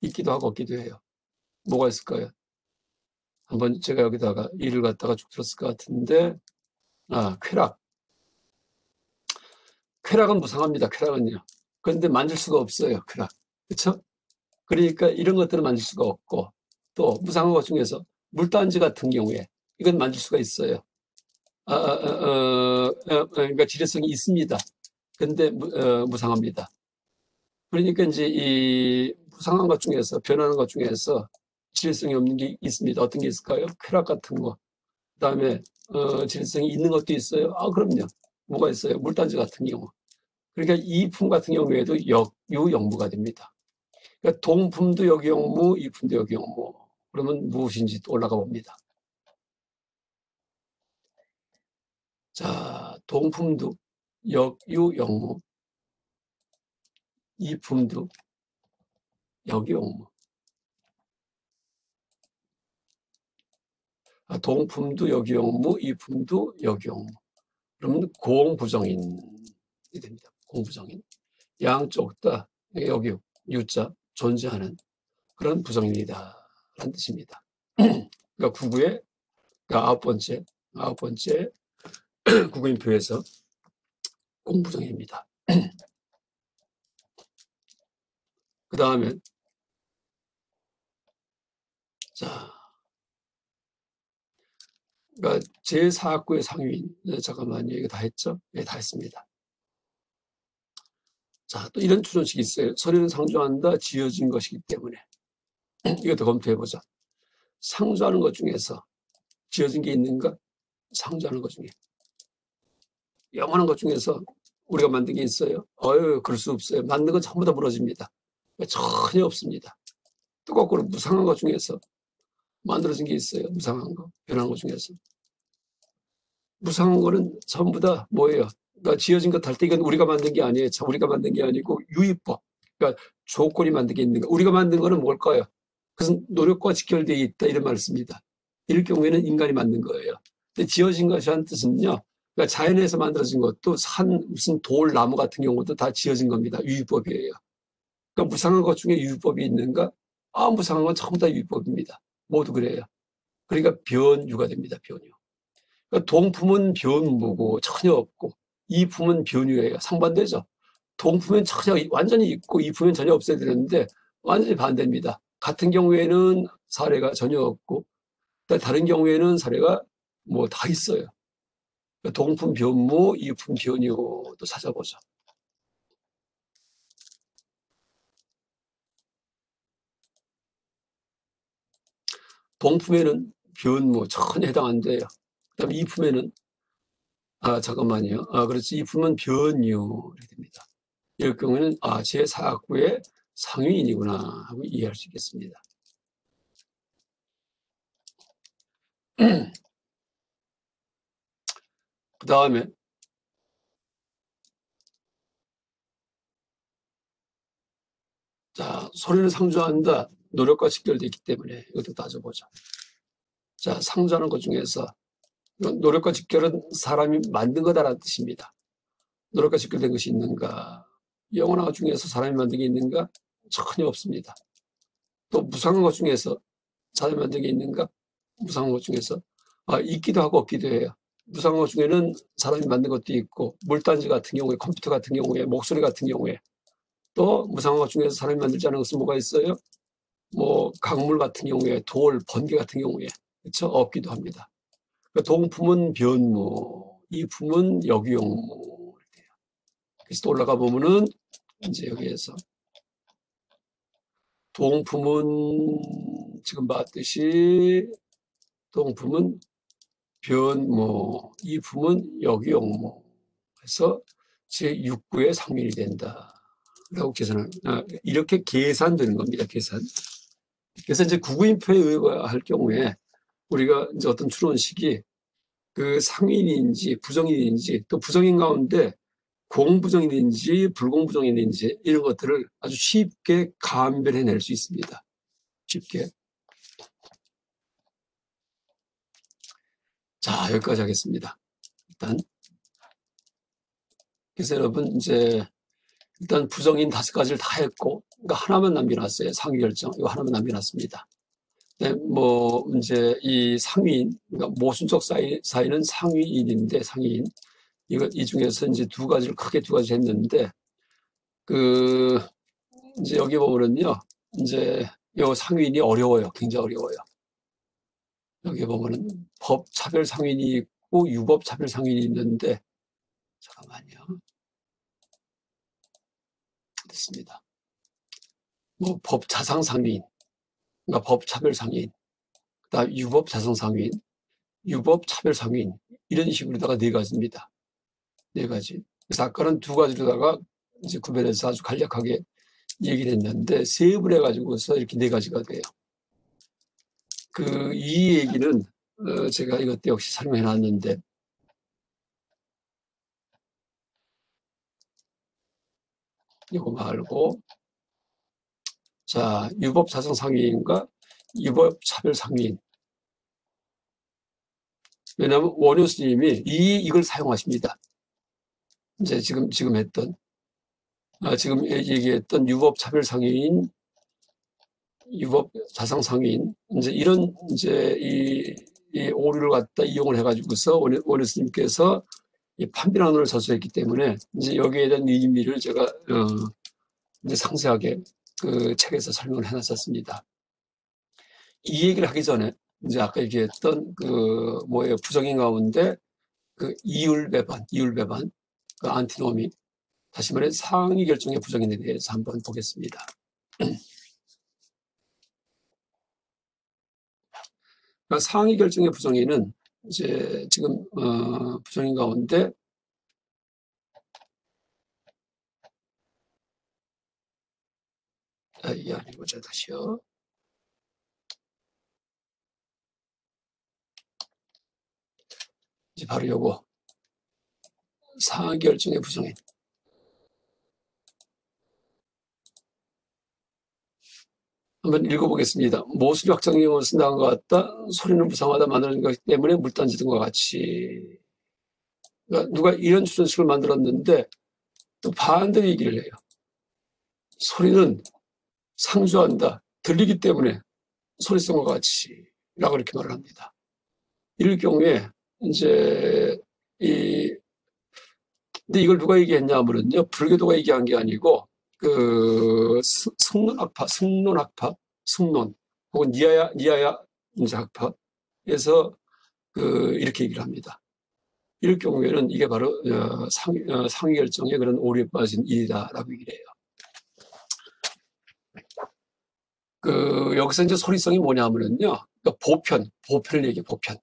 있기도 하고 없기도 해요. 뭐가 있을까요? 한번 제가 여기다가 일을 갖다가 쭉 들었을 것 같은데, 쾌락. 쾌락은 무상합니다. 쾌락은요. 그런데 만질 수가 없어요. 쾌락. 그렇죠? 그러니까 이런 것들은 만질 수가 없고, 또 무상한 것 중에서 물단지 같은 경우에 이건 만질 수가 있어요. 그러니까 지뢰성이 있습니다. 근데 무상합니다. 그러니까 이제 이 무상한 것 중에서, 변하는 것 중에서 지뢰성이 없는 게 있습니다. 어떤 게 있을까요? 쾌락 같은 거. 그다음에 지뢰성이 있는 것도 있어요. 그럼요. 뭐가 있어요? 물단지 같은 경우. 그러니까 이품 같은 경우에도 역유영무가 됩니다. 그러니까 동품도 역유영무, 이품도 역유영무. 그러면 무엇인지 또 올라가 봅니다. 자, 동품도 역유영무, 이품도 역유영무. 동품도 역유영무, 이품도 역유영무. 그러면 공부정인이 됩니다. 공부정인. 양쪽 다 역유, 유자, 존재하는 그런 부정입니다. 라는 뜻입니다. 그러니까 구구의 그러니까 아홉 번째 구구인표에서 공부정입니다. 그 다음에 자, 그러니까 제4학구의 상위인 잠깐만요. 이거 다 했죠? 네, 다 했습니다. 자, 또 이런 추론식이 있어요. 소리는 상조한다, 지어진 것이기 때문에. 이것도 검토해보자. 상조하는 것 중에서 지어진 게 있는가? 상조하는 것 중에. 영원한 것 중에서 우리가 만든 게 있어요? 그럴 수 없어요. 만든 건 전부 다 무너집니다. 전혀 없습니다. 또 거꾸로 무상한 것 중에서 만들어진 게 있어요. 무상한 거, 변한 것 중에서. 무상한 거는 전부 다 뭐예요? 그러니까 지어진 것 할 때 이건 우리가 만든 게 아니에요. 우리가 만든 게 아니고 유의법. 그러니까 조건이 만든 게 있는 거. 우리가 만든 거는 뭘까요? 그것은 노력과 직결되어 있다 이런 말을 씁니다. 이럴 경우에는 인간이 만든 거예요. 근데 지어진 것이라는 뜻은요. 그러니까 자연에서 만들어진 것도 무슨 돌, 나무 같은 경우도 다 지어진 겁니다. 유의법이에요. 그러니까 무상한 것 중에 유의법이 있는가? 무상한 건 전부 다 유의법입니다. 모두 그래요. 그러니까 변유가 됩니다. 변유. 그러니까 동품은 변무고 전혀 없고 이품은 변유예요. 상반되죠. 동품은 전혀 완전히 있고 이품은 전혀 없어야 되는데 완전히 반대입니다. 같은 경우에는 사례가 전혀 없고 다른 경우에는 사례가 뭐 다 있어요. 동품 변무, 이품 변유도 찾아보죠. 동품에는 변무 전혀 해당 안 돼요. 그다음에 이품에는 잠깐만요. 그렇지. 이품은 변유 이렇게 됩니다. 이럴 경우에는 제4학구의 상위인이구나 하고 이해할 수 있겠습니다. 그 다음에 자, 소리는 상조한다. 노력과 직결되어 있기 때문에 이것도 따져보죠. 자, 상조하는 것 중에서 노력과 직결은 사람이 만든 거다라는 뜻입니다. 노력과 직결된 것이 있는가? 영원한 것 중에서 사람이 만든 게 있는가? 전혀 없습니다. 또 무상한 것 중에서 사람이 만든 게 있는가? 무상한 것 중에서 있기도 하고 없기도 해요. 무상한 것 중에는 사람이 만든 것도 있고 물단지 같은 경우에 컴퓨터 같은 경우에 목소리 같은 경우에 또 무상한 것 중에서 사람이 만들지 않은 것은 뭐가 있어요? 뭐 강물 같은 경우에 돌, 번개 같은 경우에 그렇죠? 없기도 합니다. 그러니까 동품은 변무, 이품은 역유용무. 그래서 또 올라가 보면은 이제 여기에서 동품은 지금 봤듯이 동품은 변무, 이품은 역유용무. 그래서 제6구의 상민이 된다라고 계산을 이렇게 계산되는 겁니다. 계산. 그래서 이제 구구인표에 의거할 경우에 우리가 이제 어떤 추론식이 그 상인인지 부정인인지 또 부정인 가운데 공부정인인지 불공부정인인지 이런 것들을 아주 쉽게 감별해낼 수 있습니다. 쉽게. 자, 여기까지 하겠습니다. 그래서 여러분, 이제, 일단 부정인 5가지를 다 했고, 그러니까 하나만 남겨놨어요. 상위결정. 이거 하나만 남겨놨습니다. 네, 뭐, 이제, 이 상위인, 그러니까 모순적 사이는 상위인인데, 상위인. 이 중에서 이제 2가지를, 크게 2가지 했는데, 이제 여기 보면은요, 이제, 요 상위인이 어려워요. 굉장히 어려워요. 여기 보면은 법 차별 상인이 있고 유법 차별 상인이 있는데, 잠깐만요. 됐습니다. 뭐 법 자상 상인, 그러니까 법 차별 상인, 그다음 유법 자상 상인, 유법 차별 상인, 이런 식으로다가 4가지입니다. 4가지. 그래서 아까는 2가지로다가 이제 구별해서 아주 간략하게 얘기를 했는데, 세입을 해가지고서 이렇게 4가지가 돼요. 이 얘기는 제가 이것 역시 설명해 놨는데, 이거 말고, 자, 유법 자성 상위인과 유법 차별 상위인. 왜냐하면 원효 스님이 이걸 사용하십니다. 이제 지금 했던, 지금 얘기했던 유법 차별 상위인, 유법 자상 상위인, 이제 이런 이제 이 오류를 갖다 이용을 해가지고서 원효 스님께서 이 판비난론을 저술했기 때문에 이제 여기에 대한 의미를 제가 이제 상세하게 그 책에서 설명을 해놨었습니다. 이 얘기를 하기 전에 이제 아까 얘기했던 부정인 가운데 이율 배반, 그 안티노미, 다시 말해 상위 결정의 부정인에 대해서 한번 보겠습니다. 그러니까 상위 결정의 부정인은 이제 지금 부정인 가운데 보자 다시요. 이제 바로 요거 상위 결정의 부정인. 한번 읽어보겠습니다. 모순이 확정형을 쓴다는 것 같다. 소리는 부상하다 만드는 것 때문에 물 던지던 것 같이. 그러니까 누가 이런 추천식을 만들었는데 또 반대로 얘기를 해요. 소리는 상주한다. 들리기 때문에 소리성과 같이 라고 이렇게 말을 합니다. 이럴 경우에 이제 근데 이걸 누가 얘기했냐 하면요, 불교도가 얘기한 게 아니고 승론 혹은 니아야 이제 학파에서 이렇게 얘기를 합니다. 이럴 경우에는 이게 바로 상위 결정에 그런 오류에 빠진 일이다라고 얘기를 해요. 여기서 이제 소리성이 뭐냐면은요, 그러니까 보편을 얘기해, 보편.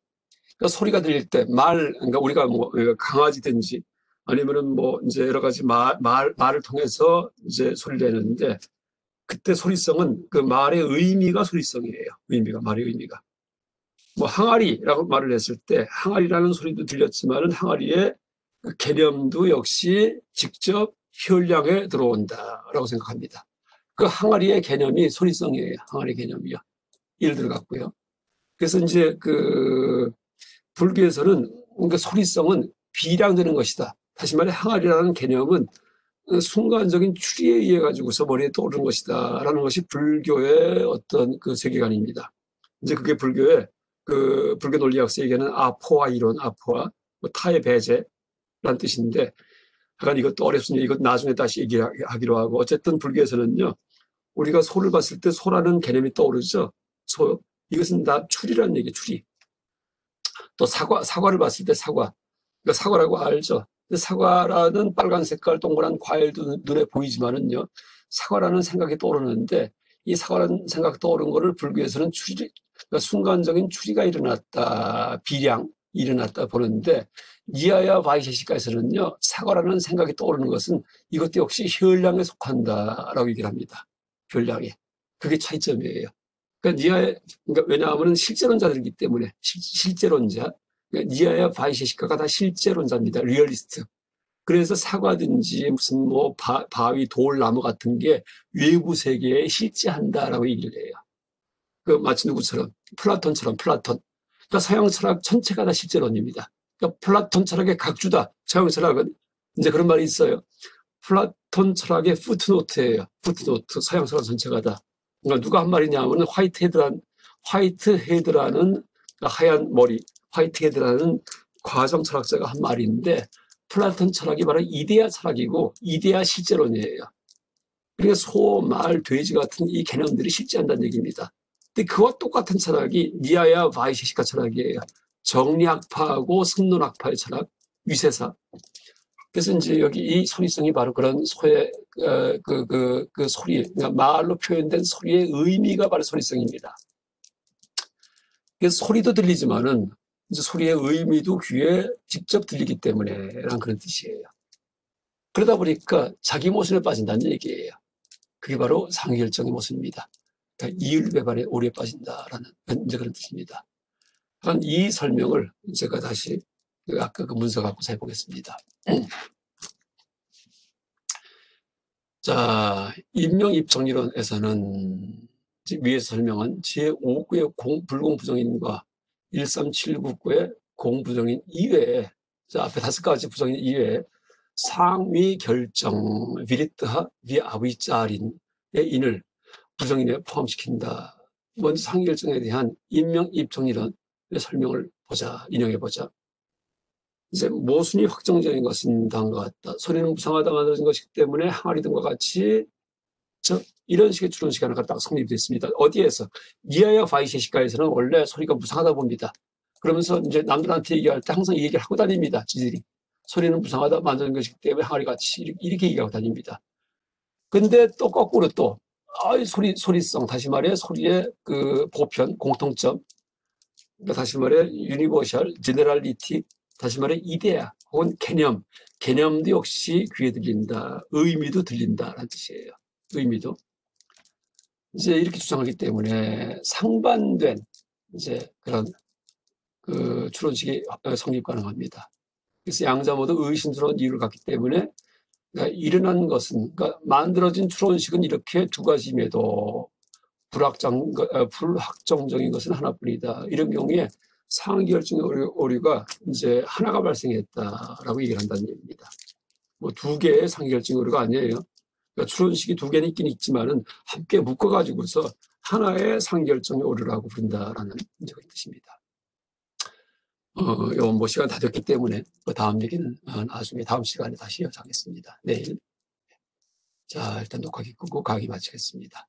그러니까 소리가 들릴 때 그러니까 우리가 뭐 강아지든지 아니면은 뭐 이제 여러 가지 말을 통해서 이제 소리를 내는데, 그때 소리성은 그 말의 의미가 소리성이에요. 말의 의미가. 뭐 항아리라고 말을 했을 때 항아리라는 소리도 들렸지만은 항아리의 그 개념도 역시 직접 혈량에 들어온다라고 생각합니다. 그 항아리의 개념이 소리성이에요. 항아리 개념이요. 예를 들어갔고요. 그래서 이제 불교에서는 그러니까 소리성은 비량되는 것이다. 다시 말해 항아리라는 개념은 순간적인 추리에 의해 가지고서 머리에 떠오르는 것이다라는 것이 불교의 어떤 세계관입니다. 이제 그게 불교의 불교 논리학에서 얘기하는 아포와 이론, 아포와 뭐 타의 배제라는 뜻인데, 약간 이것도 어렵습니다. 이것 나중에 다시 얘기하기로 하고, 어쨌든 불교에서는요, 우리가 소를 봤을 때 소라는 개념이 떠오르죠. 소, 이것은 다 추리라는 얘기예요. 추리. 또 사과를 봤을 때 사과. 그러니까 사과라고 알죠. 사과라는 빨간 색깔 동그란 과일도 눈에 보이지만은요, 사과라는 생각이 떠오르는데, 이 사과라는 생각이 떠오른 거를 불교에서는 그러니까 순간적인 추리가 일어났다, 비량 일어났다 보는데, 니아야 바이셰시카에서는요, 사과라는 생각이 떠오르는 것은 이것도 역시 혈량에 속한다라고 얘기를 합니다. 혈량에. 그게 차이점이에요. 그러니까 왜냐하면 실제론자들이기 때문에, 실제론자. 그러니까 니아야 바이셰시카가 다 실제론자입니다. 리얼리스트. 그래서 사과든지 무슨 뭐 바위, 돌, 나무 같은 게 외부 세계에 실제한다라고 얘기를 해요. 마치 누구처럼 플라톤. 그러니까 서양 철학 전체가 다 실제론입니다. 그러니까 플라톤 철학의 각주다. 서양 철학은 이제 그런 말이 있어요. 플라톤 철학의 푸트노트예요. 푸트노트. 서양 철학 전체가 다. 그러니까 누가 한 말이냐면 화이트헤드라는 하얀 머리, 화이트헤드라는 과정 철학자가 한 말인데 플라톤 철학이 바로 이데아 철학이고 이데아 실제론이에요. 그러니까 소, 말, 돼지 같은 이 개념들이 실제한다는 얘기입니다. 근데 그와 똑같은 철학이 니아야 바이셰시카 철학이에요. 정리학파하고 승론학파의 철학, 위세사. 그래서 이제 여기 이 소리성이 바로 그런 소의 그 소리, 그러니까 말로 표현된 소리의 의미가 바로 소리성입니다. 그래서 소리도 들리지만은 이제 소리의 의미도 귀에 직접 들리기 때문에라는 그런 뜻이에요. 그러다 보니까 자기 모순에 빠진다는 얘기예요. 그게 바로 상위결정의 모순입니다. 그러니까 이율배반의 오류에 빠진다라는 이제 그런 뜻입니다. 이 설명을 제가 다시 아까 그 문서 갖고서 해보겠습니다. 자, 인명입정리론에서는 위에서 설명한 제5구의 불공부정인과 13799의 공부정인 이외에, 자, 앞에 5가지 부정인 이외에 상위 결정, 비리트하 비아위짜린의 인을 부정인에 포함시킨다. 먼저 상위 결정에 대한 인명입정리론의 설명을 보자, 인용해보자. 이제 모순이 확정적인 것은 다음과 같다. 소리는 무상하다 만들어진 것이기 때문에 항아리 등과 같이 이런 식의 추론식이 하나가 딱 성립됐습니다. 어디에서? 니아야 바이셰시카에서는 원래 소리가 무상하다 봅니다. 그러면서 이제 남들한테 얘기할 때 항상 이 얘기를 하고 다닙니다. 지들이. 소리는 무상하다 만드는 것이기 때문에 항아리 같이 이렇게 얘기하고 다닙니다. 근데 또 거꾸로 또 소리성, 다시 말해 소리의 그 보편, 공통점, 그러니까 다시 말해 유니버셜, 제너럴리티, 다시 말해 이데아 혹은 개념도 역시 귀에 들린다, 의미도 들린다라는 뜻이에요. 의미도 이제 이렇게 주장하기 때문에 상반된 이제 그런 그 추론식이 성립 가능합니다. 그래서 양자 모두 의심스러운 이유를 갖기 때문에 그러니까 일어난 것은, 그러니까 만들어진 추론식은 이렇게 두 가지임에도 불확정적인 것은 하나뿐이다. 이런 경우에 상기결정의 오류가 이제 하나가 발생했다라고 얘기를 한다는 얘기입니다. 뭐 두 개의 상기결정의 오류가 아니에요. 그러니까 추론식이 두 개는 있긴 있지만은 함께 묶어가지고서 하나의 상기결정의 오류라고 부른다라는 이제 그런 뜻입니다. 요 뭐 시간 다 됐기 때문에 그 다음 얘기는 나중에 다음 시간에 다시 여자하겠습니다. 내일. 자, 일단 녹화기 끄고 강의 마치겠습니다.